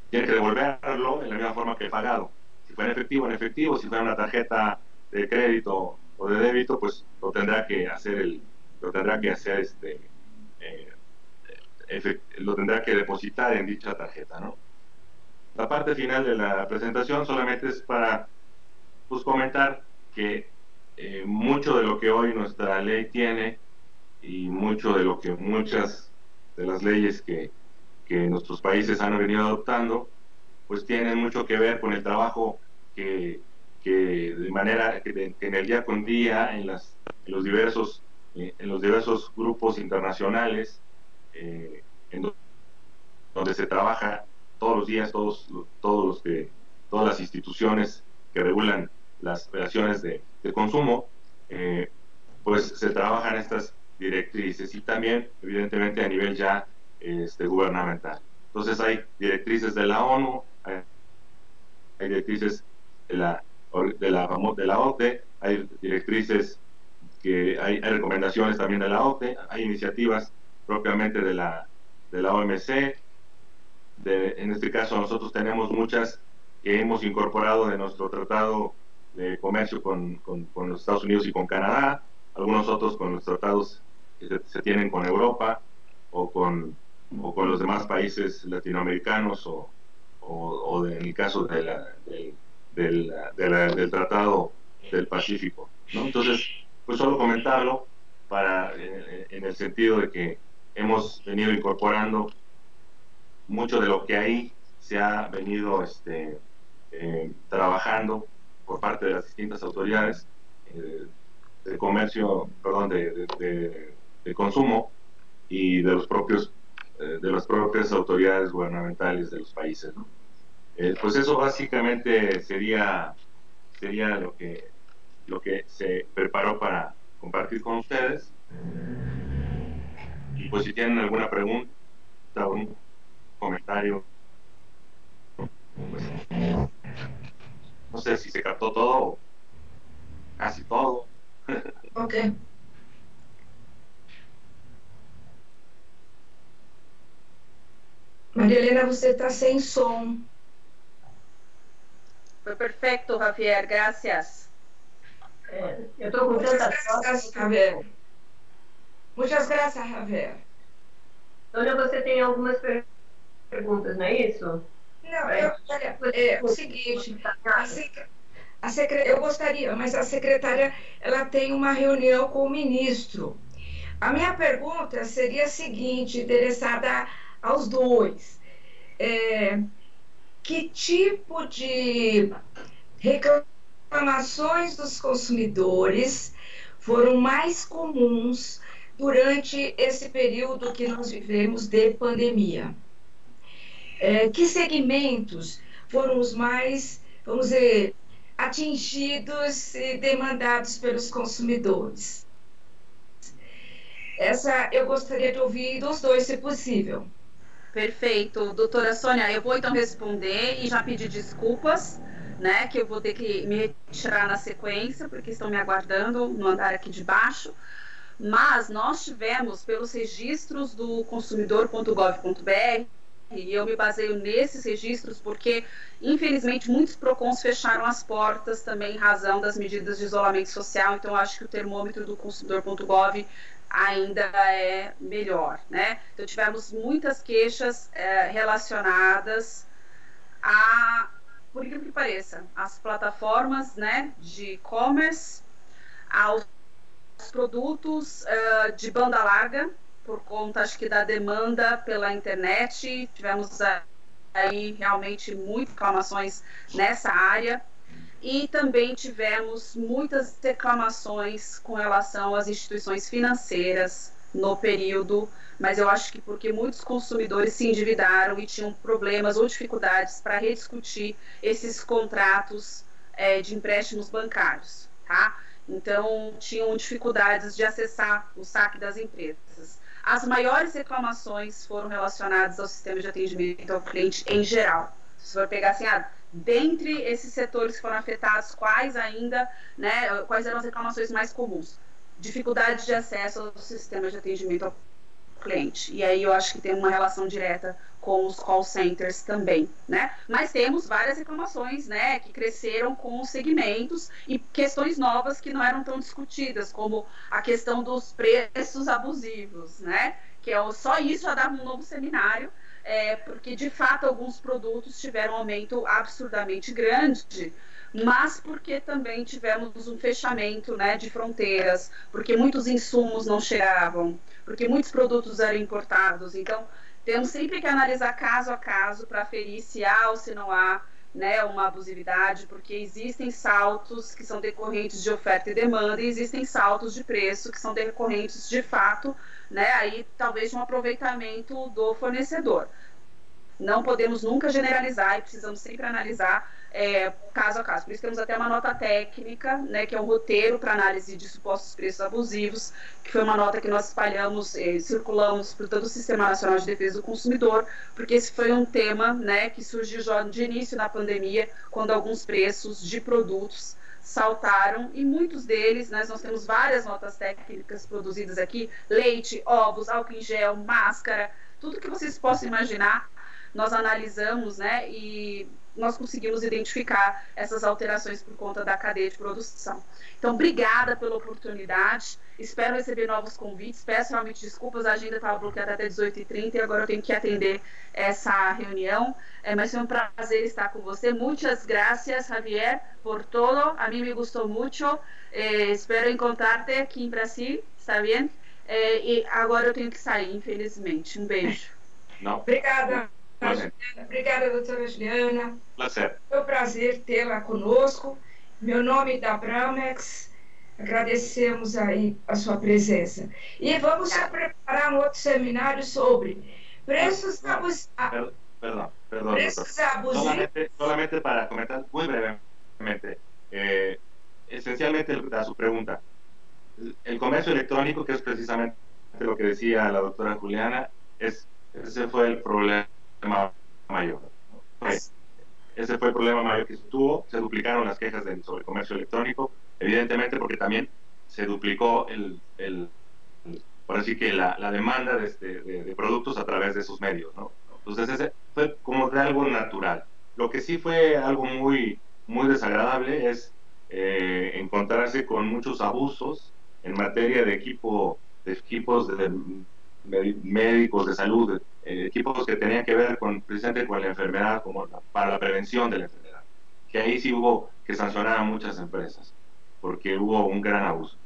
tiene que devolverlo en la misma forma que he pagado. Si fue en efectivo, si fue una tarjeta de crédito o de débito, pues lo tendrá que depositar en dicha tarjeta, ¿no? La parte final de la presentación solamente es para comentar que mucho de lo que hoy nuestra ley tiene y mucho de lo que muchas de las leyes que nuestros países han venido adoptando, pues tienen mucho que ver con el trabajo que de manera que en el día con día en los diversos grupos internacionales en donde se trabaja todos los días, todas las instituciones que regulan las relaciones de consumo, pues se trabajan estas directrices, y también evidentemente a nivel ya gubernamental. Entonces hay directrices de la ONU, hay directrices de la OCDE, hay directrices hay recomendaciones también de la OCDE, hay iniciativas propiamente de la OMC. En este caso nosotros tenemos muchas que hemos incorporado de nuestro tratado de comercio con los Estados Unidos y con Canadá, algunos otros con los tratados que se tienen con Europa o con los demás países latinoamericanos o en el caso del Tratado del Pacífico, ¿no? Entonces, pues solo comentarlo en el sentido de que hemos venido incorporando mucho de lo que ahí se ha venido trabajando por parte de las distintas autoridades de comercio, perdón, de consumo y de las propias autoridades gubernamentales de los países, ¿no? Pues eso básicamente sería lo que se preparó para compartir con ustedes. Y pues si tienen alguna pregunta o un comentario, pues no sé si se captó todo o casi todo. Ok. Maria Helena, você está sem som. Foi perfeito, Javier, gracias. Eu estou com tanta Gracias, Javier. Muitas graças, Javier. Sônia, você tem algumas perguntas, não é isso? Não, é o seguinte, eu gostaria, mas a secretária ela tem uma reunião com o ministro. A minha pergunta seria a seguinte, interessada aos dois. Que tipo de reclamações dos consumidores foram mais comuns durante esse período que nós vivemos de pandemia? Que segmentos foram os mais, vamos dizer, atingidos e demandados pelos consumidores? Essa eu gostaria de ouvir dos dois, se possível. Perfeito. Doutora Sônia, eu vou então responder e já pedir desculpas, né, que eu vou ter que me retirar na sequência, porque estão me aguardando no andar aqui de baixo. Mas nós tivemos, pelos registros do consumidor.gov.br, e eu me baseio nesses registros porque, infelizmente, muitos PROCONs fecharam as portas também em razão das medidas de isolamento social, então acho que o termômetro do consumidor.gov ainda é melhor, né? Então tivemos muitas queixas relacionadas a, por incrível que pareça, as plataformas, né, de e-commerce, aos produtos de banda larga, por conta, acho que, da demanda pela internet. Tivemos aí realmente muitas reclamações nessa área. E também tivemos muitas reclamações com relação às instituições financeiras no período, mas eu acho que porque muitos consumidores se endividaram e tinham problemas ou dificuldades para rediscutir esses contratos de empréstimos bancários, tá? Então, tinham dificuldades de acessar o saque das empresas. As maiores reclamações foram relacionadas ao sistema de atendimento ao cliente em geral. Se você for pegar assim, dentre esses setores que foram afetados, quais ainda, né, quais eram as reclamações mais comuns? Dificuldade de acesso ao sistema de atendimento ao cliente. E aí eu acho que tem uma relação direta com os call centers também, né? Mas temos várias reclamações, né, que cresceram com os segmentos e questões novas que não eram tão discutidas, como a questão dos preços abusivos, né? Que só isso já dá um novo seminário, porque de fato alguns produtos tiveram um aumento absurdamente grande, mas porque também tivemos um fechamento, né, de fronteiras, porque muitos insumos não chegavam, porque muitos produtos eram importados. Então, temos sempre que analisar caso a caso para aferir se há ou se não há, né, uma abusividade, porque existem saltos que são decorrentes de oferta e demanda e existem saltos de preço que são decorrentes de fato, né, aí talvez de um aproveitamento do fornecedor. Não podemos nunca generalizar e precisamos sempre analisar caso a caso. Por isso temos até uma nota técnica, né, que é um roteiro para análise de supostos preços abusivos, que foi uma nota que nós espalhamos, circulamos por todo o Sistema Nacional de Defesa do Consumidor, porque esse foi um tema, né, que surgiu já de início da pandemia, quando alguns preços de produtos saltaram, e muitos deles, nós temos várias notas técnicas produzidas aqui, leite, ovos, álcool em gel, máscara, tudo que vocês possam imaginar, nós analisamos, né, e nós conseguimos identificar essas alterações por conta da cadeia de produção. Então, obrigada pela oportunidade, espero receber novos convites, peço realmente desculpas, a agenda estava bloqueada até 18h30 e agora eu tenho que atender essa reunião, mas foi um prazer estar com você. Muitas gracias, Javier, por todo, a mim me gostou muito, espero encontrar-te aqui em Brasil, está bem? E agora eu tenho que sair, infelizmente. Um beijo. Não. Obrigada. Obrigada, doutora Juliana. Prazer. Foi um prazer tê-la conosco. Meu nome é da Bramex. Agradecemos aí a sua presença. E vamos preparar um outro seminário sobre preços abusivos. Perdão, preços abusivos. Solamente para comentar muy brevemente, esencialmente a su pregunta. el comercio electrónico, que es precisamente lo que decía la doctora Juliana, ese fue el problema mayor. Ese fue el problema mayor que se tuvo. Se duplicaron las quejas sobre el comercio electrónico, evidentemente porque también se duplicó por así que la demanda de productos a través de esos medios, ¿no? Entonces ese fue como de algo natural. Lo que sí fue algo muy, muy desagradable es encontrarse con muchos abusos en materia de equipos de médicos de salud, equipos que tenían que ver precisamente con la enfermedad, como para la prevención de la enfermedad, que ahí sí hubo que sancionar a muchas empresas, porque hubo un gran abuso.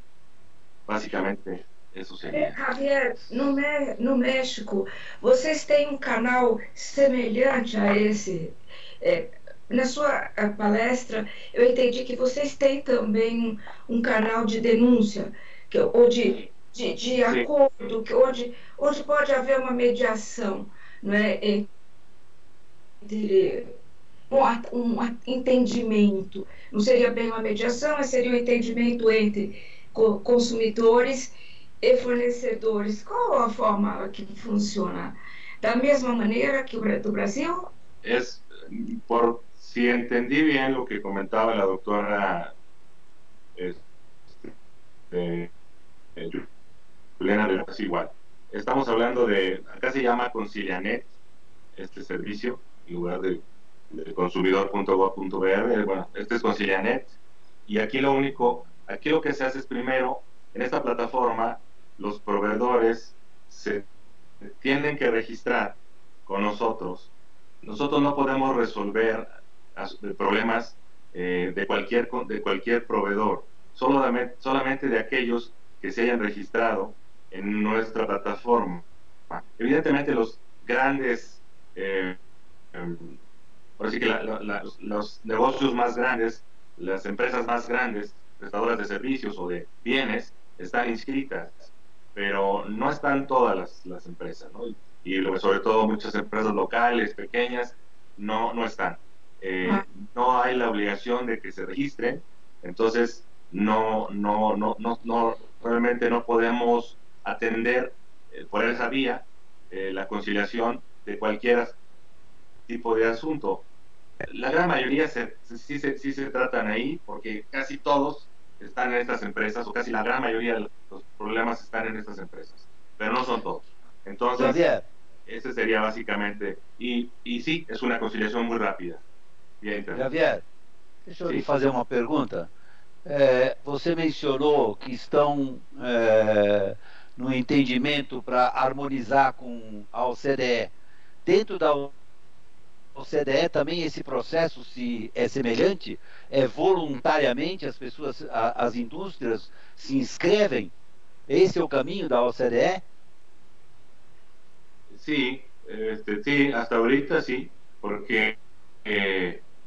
Básicamente, isso seria. Javier, no México, vocês têm um canal semelhante a esse? Na sua palestra, eu entendi que vocês têm também um canal de denúncia, ou de acordo, onde pode haver uma mediação, não é? Entre um entendimento. Não seria bem uma mediação, mas seria um entendimento entre consumidores e fornecedores. Qual a forma que funciona? Da mesma maneira que o do Brasil? Si entendí bien lo que comentaba la doctora Juliana, es igual. Estamos hablando acá se llama Concilianet, este servicio, en lugar de consumidor.gov.br. Bueno, este es Concilianet, y aquí lo que se hace es primero, en esta plataforma, los proveedores se tienen que registrar con nosotros. Nosotros no podemos resolver problemas de cualquier proveedor, solamente de aquellos que se hayan registrado en nuestra plataforma. Evidentemente los grandes, por así que los negocios más grandes, las empresas más grandes, prestadoras de servicios o de bienes, están inscritas, pero no están todas las empresas, ¿no? Y sobre todo muchas empresas locales, pequeñas, no están. No hay la obligación de que se registren, entonces realmente no podemos atender por esa vía la conciliación de cualquier tipo de asunto. La gran mayoría sí se tratan ahí, porque casi todos están en estas empresas, o casi la gran mayoría de los problemas están en estas empresas, pero no son todos. Entonces, ese sería básicamente, y sí, es una conciliação muito rápida. Javier, deixa eu lhe fazer uma pergunta. Você mencionou que estão no entendimento para harmonizar com a OCDE. Dentro da OCDE também esse processo é semelhante? Voluntariamente as pessoas, as indústrias se inscrevem? Esse é o caminho da OCDE? Sí, sí, hasta ahorita sí, porque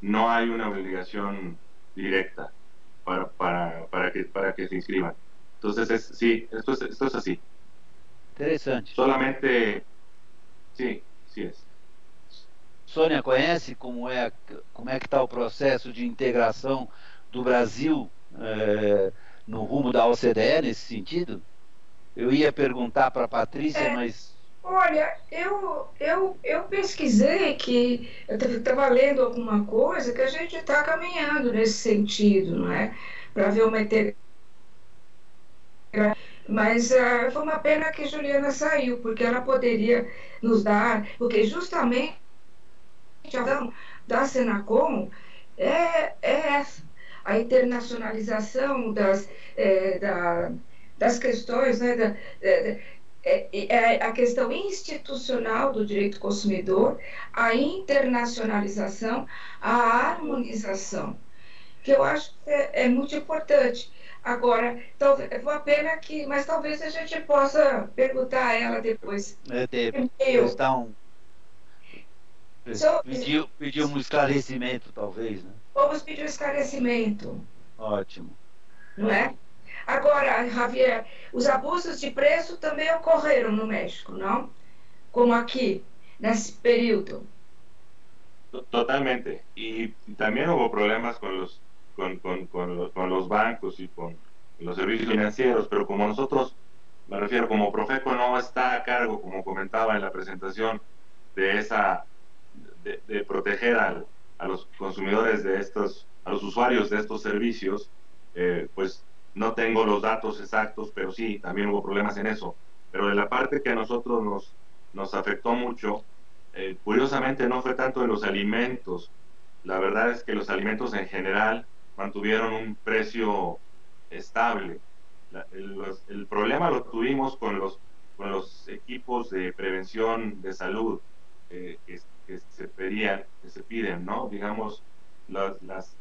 no hay una obligación directa para que se inscriban. Entonces, sí, esto es así. Interessante. Solamente, sí es. Sônia, conhece como é que está o processo de integração do Brasil no rumo da OCDE nesse sentido? Eu ia perguntar para a Patrícia, mas... Olha, eu pesquisei que eu estava lendo alguma coisa que a gente está caminhando nesse sentido, não é? Para ver uma integração. Mas foi uma pena que Juliana saiu, porque ela poderia nos dar, porque justamente a ação da Senacom é essa, a internacionalização das questões, né, a questão institucional do direito do consumidor, a internacionalização, a harmonização, que eu acho que é muito importante. Agora, é uma pena mas talvez a gente possa perguntar a ela depois. Pedir um esclarecimento, talvez, né? Vamos pedir um esclarecimento. Ótimo. Não é? Agora, Javier, os abusos de preço também ocorreram no México, não? Como aqui, nesse período. Totalmente. Y también hubo problemas con los bancos y con los servicios financieros, pero como nosotros, me refiero, como Profeco no está a cargo, como comentaba en la presentación, de proteger a los consumidores de estos, a los usuarios de estos servicios, pues no tengo los datos exactos, pero sí, también hubo problemas en eso. Pero de la parte que a nosotros nos afectó mucho, curiosamente no fue tanto en los alimentos. La verdad es que los alimentos en general mantuvieron un precio estable. El problema lo tuvimos con los equipos de prevención de salud que se piden, ¿no? Digamos, las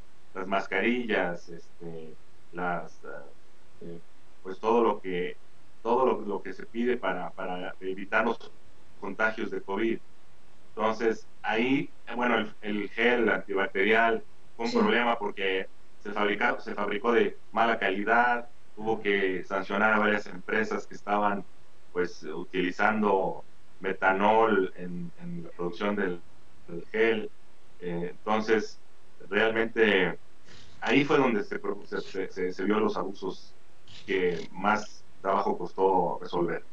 mascarillas, pues todo lo que se pide para evitar los contagios de COVID. Entonces, ahí, bueno, el gel antibacterial fue un problema porque se fabricó de mala calidad, hubo que sancionar a varias empresas que estaban, pues, utilizando metanol en la producción del gel. Entonces, realmente, ahí fue donde se vio los abusos que más trabajo costó resolver.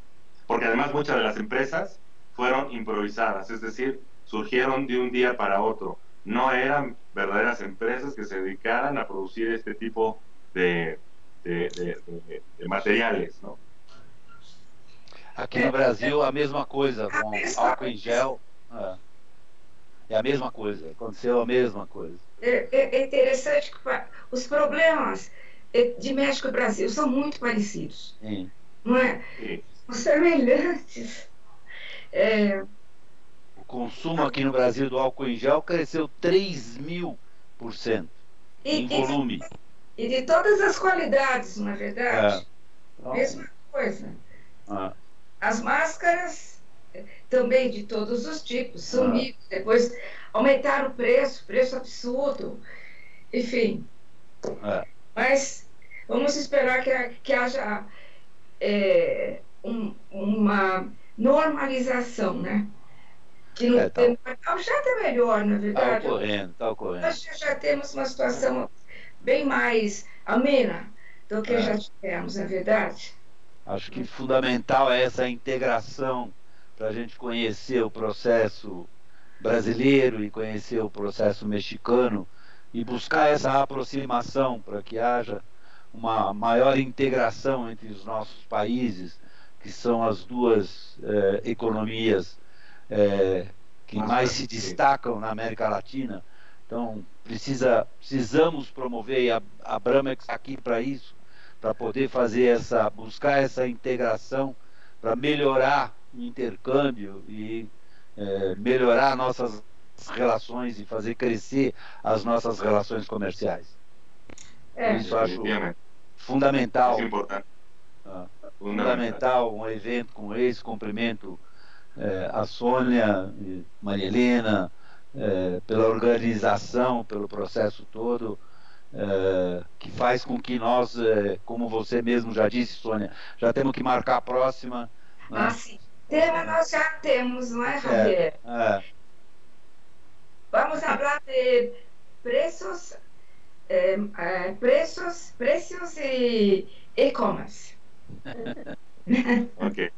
Porque además muchas de las empresas fueron improvisadas, es decir, surgieron de un día para otro. No eran verdaderas empresas que se dedicaran a producir este tipo de materiales, ¿no? Aqui no Brasil, a mesma coisa, com álcool em gel. É a mesma coisa, aconteceu a mesma coisa. É interessante que os problemas de México e Brasil são muito parecidos. Sim. Não é? Sim. São semelhantes. O consumo aqui no Brasil do álcool em gel cresceu 3.000% em volume. E de todas as qualidades, não é verdade? Mesma coisa. As máscaras também de todos os tipos, sumiram. Depois aumentaram o preço absurdo. Enfim. Mas vamos esperar que haja uma normalização, né? Que no tempo já está melhor, na verdade. Está ocorrendo. Nós já temos uma situação bem mais amena do que já tivemos, na verdade. Acho que fundamental é essa integração para a gente conhecer o processo brasileiro e conhecer o processo mexicano e buscar essa aproximação para que haja uma maior integração entre os nossos países, que são as duas economias que mais se destacam na América Latina. Então, precisamos promover, e a Bramex está aqui para isso, para poder buscar essa integração, para melhorar o intercâmbio e melhorar nossas relações e fazer crescer as nossas relações comerciais. Isso eu acho fundamental. É importante. Fundamental um evento como esse. Cumprimento a Sônia e Maria Helena pela organização, pelo processo todo, que faz com que nós, como você mesmo já disse, Sônia, já temos que marcar a próxima. Né? Sim. Tema nós já temos, não é, Javier? Vamos falar de preços e e-commerce. Ok,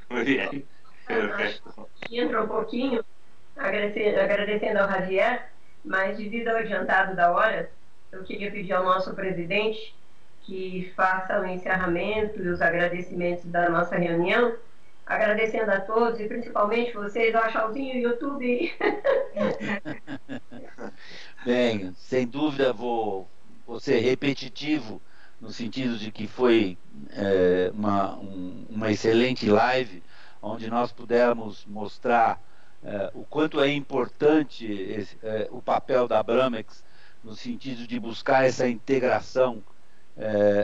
muy bien. Perfeito. Entra um pouquinho, agradecendo ao Javier, mas devido ao adiantado da hora, eu queria pedir ao nosso presidente que faça o encerramento e os agradecimentos da nossa reunião, agradecendo a todos e principalmente vocês, ó, tchauzinho, YouTube. Bem, sem dúvida vou ser repetitivo no sentido de que foi uma excelente live, onde nós pudemos mostrar o quanto é importante o papel da Bramex no sentido de buscar essa integração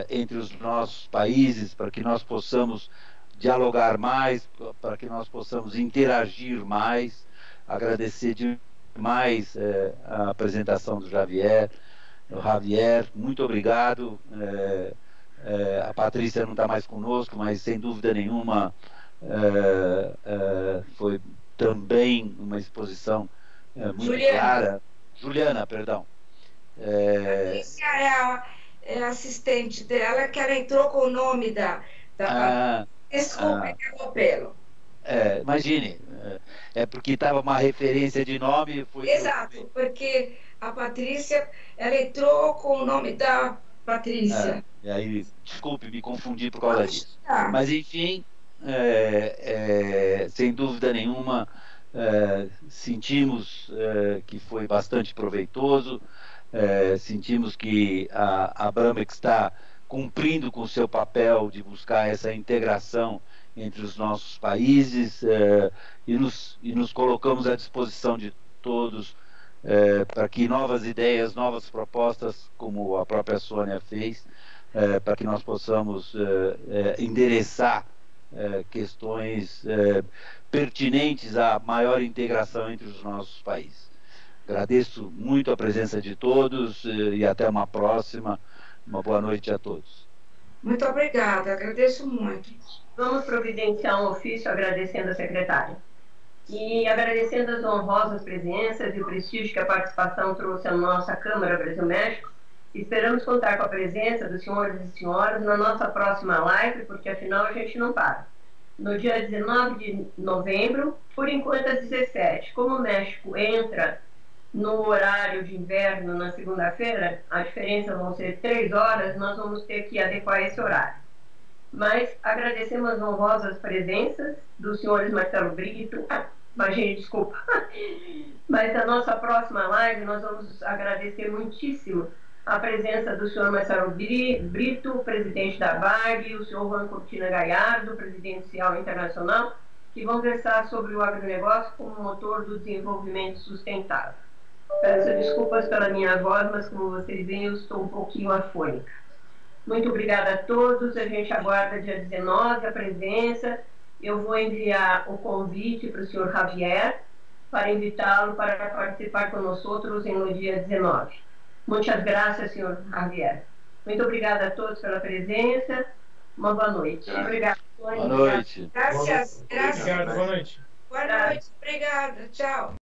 entre os nossos países, para que nós possamos dialogar mais, para que nós possamos interagir mais. Agradecer demais a apresentação do Javier. Muito obrigado. A Patrícia não está mais conosco, mas sem dúvida nenhuma foi também uma exposição muito clara. Juliana, perdão. Patrícia é assistente dela, que ela entrou com o nome da Desculpa, interrompê-lo. Imagine, é porque estava uma referência de nome. Exato, porque a Patrícia, ela entrou com o nome da Patrícia. E aí, desculpe, me confundi por causa disso. Mas, enfim, sem dúvida nenhuma, sentimos que foi bastante proveitoso, sentimos que a Abramex está cumprindo com o seu papel de buscar essa integração entre os nossos países, e nos colocamos à disposição de todos para que novas ideias, novas propostas, como a própria Sônia fez, para que nós possamos endereçar questões pertinentes à maior integração entre os nossos países. Agradeço muito a presença de todos e até uma próxima. Uma boa noite a todos. Muito obrigada, agradeço muito. Vamos providenciar um ofício agradecendo a secretária. E agradecendo as honrosas presenças e o prestígio que a participação trouxe à nossa Câmara Brasil-México, esperamos contar com a presença dos senhores e senhoras na nossa próxima live, porque afinal a gente não para. No dia 19 de novembro, por enquanto às 17. Como o México entra no horário de inverno na segunda-feira, a diferença vão ser 3 horas, nós vamos ter que adequar esse horário. Mas agradecemos as honrosas presenças dos senhores Marcelo Brito, imagine, desculpa, mas na nossa próxima live nós vamos agradecer muitíssimo a presença do senhor Marcelo Brito, presidente da BARG, o senhor Juan Cortina Gallardo, presidente Cial Internacional, que vão versar sobre o agronegócio como motor do desenvolvimento sustentável. Peço desculpas pela minha voz, mas como vocês veem, eu estou um pouquinho afônica. Muito obrigada a todos, a gente aguarda dia 19 a presença. Eu vou enviar o convite para o senhor Javier, para invitá-lo para participar conosco no dia 19. Muitas graças, senhor Javier. Muito obrigada a todos pela presença. Uma boa noite. Obrigada. Boa noite. Graças. Obrigado, boa noite. Boa noite, obrigada. Tchau.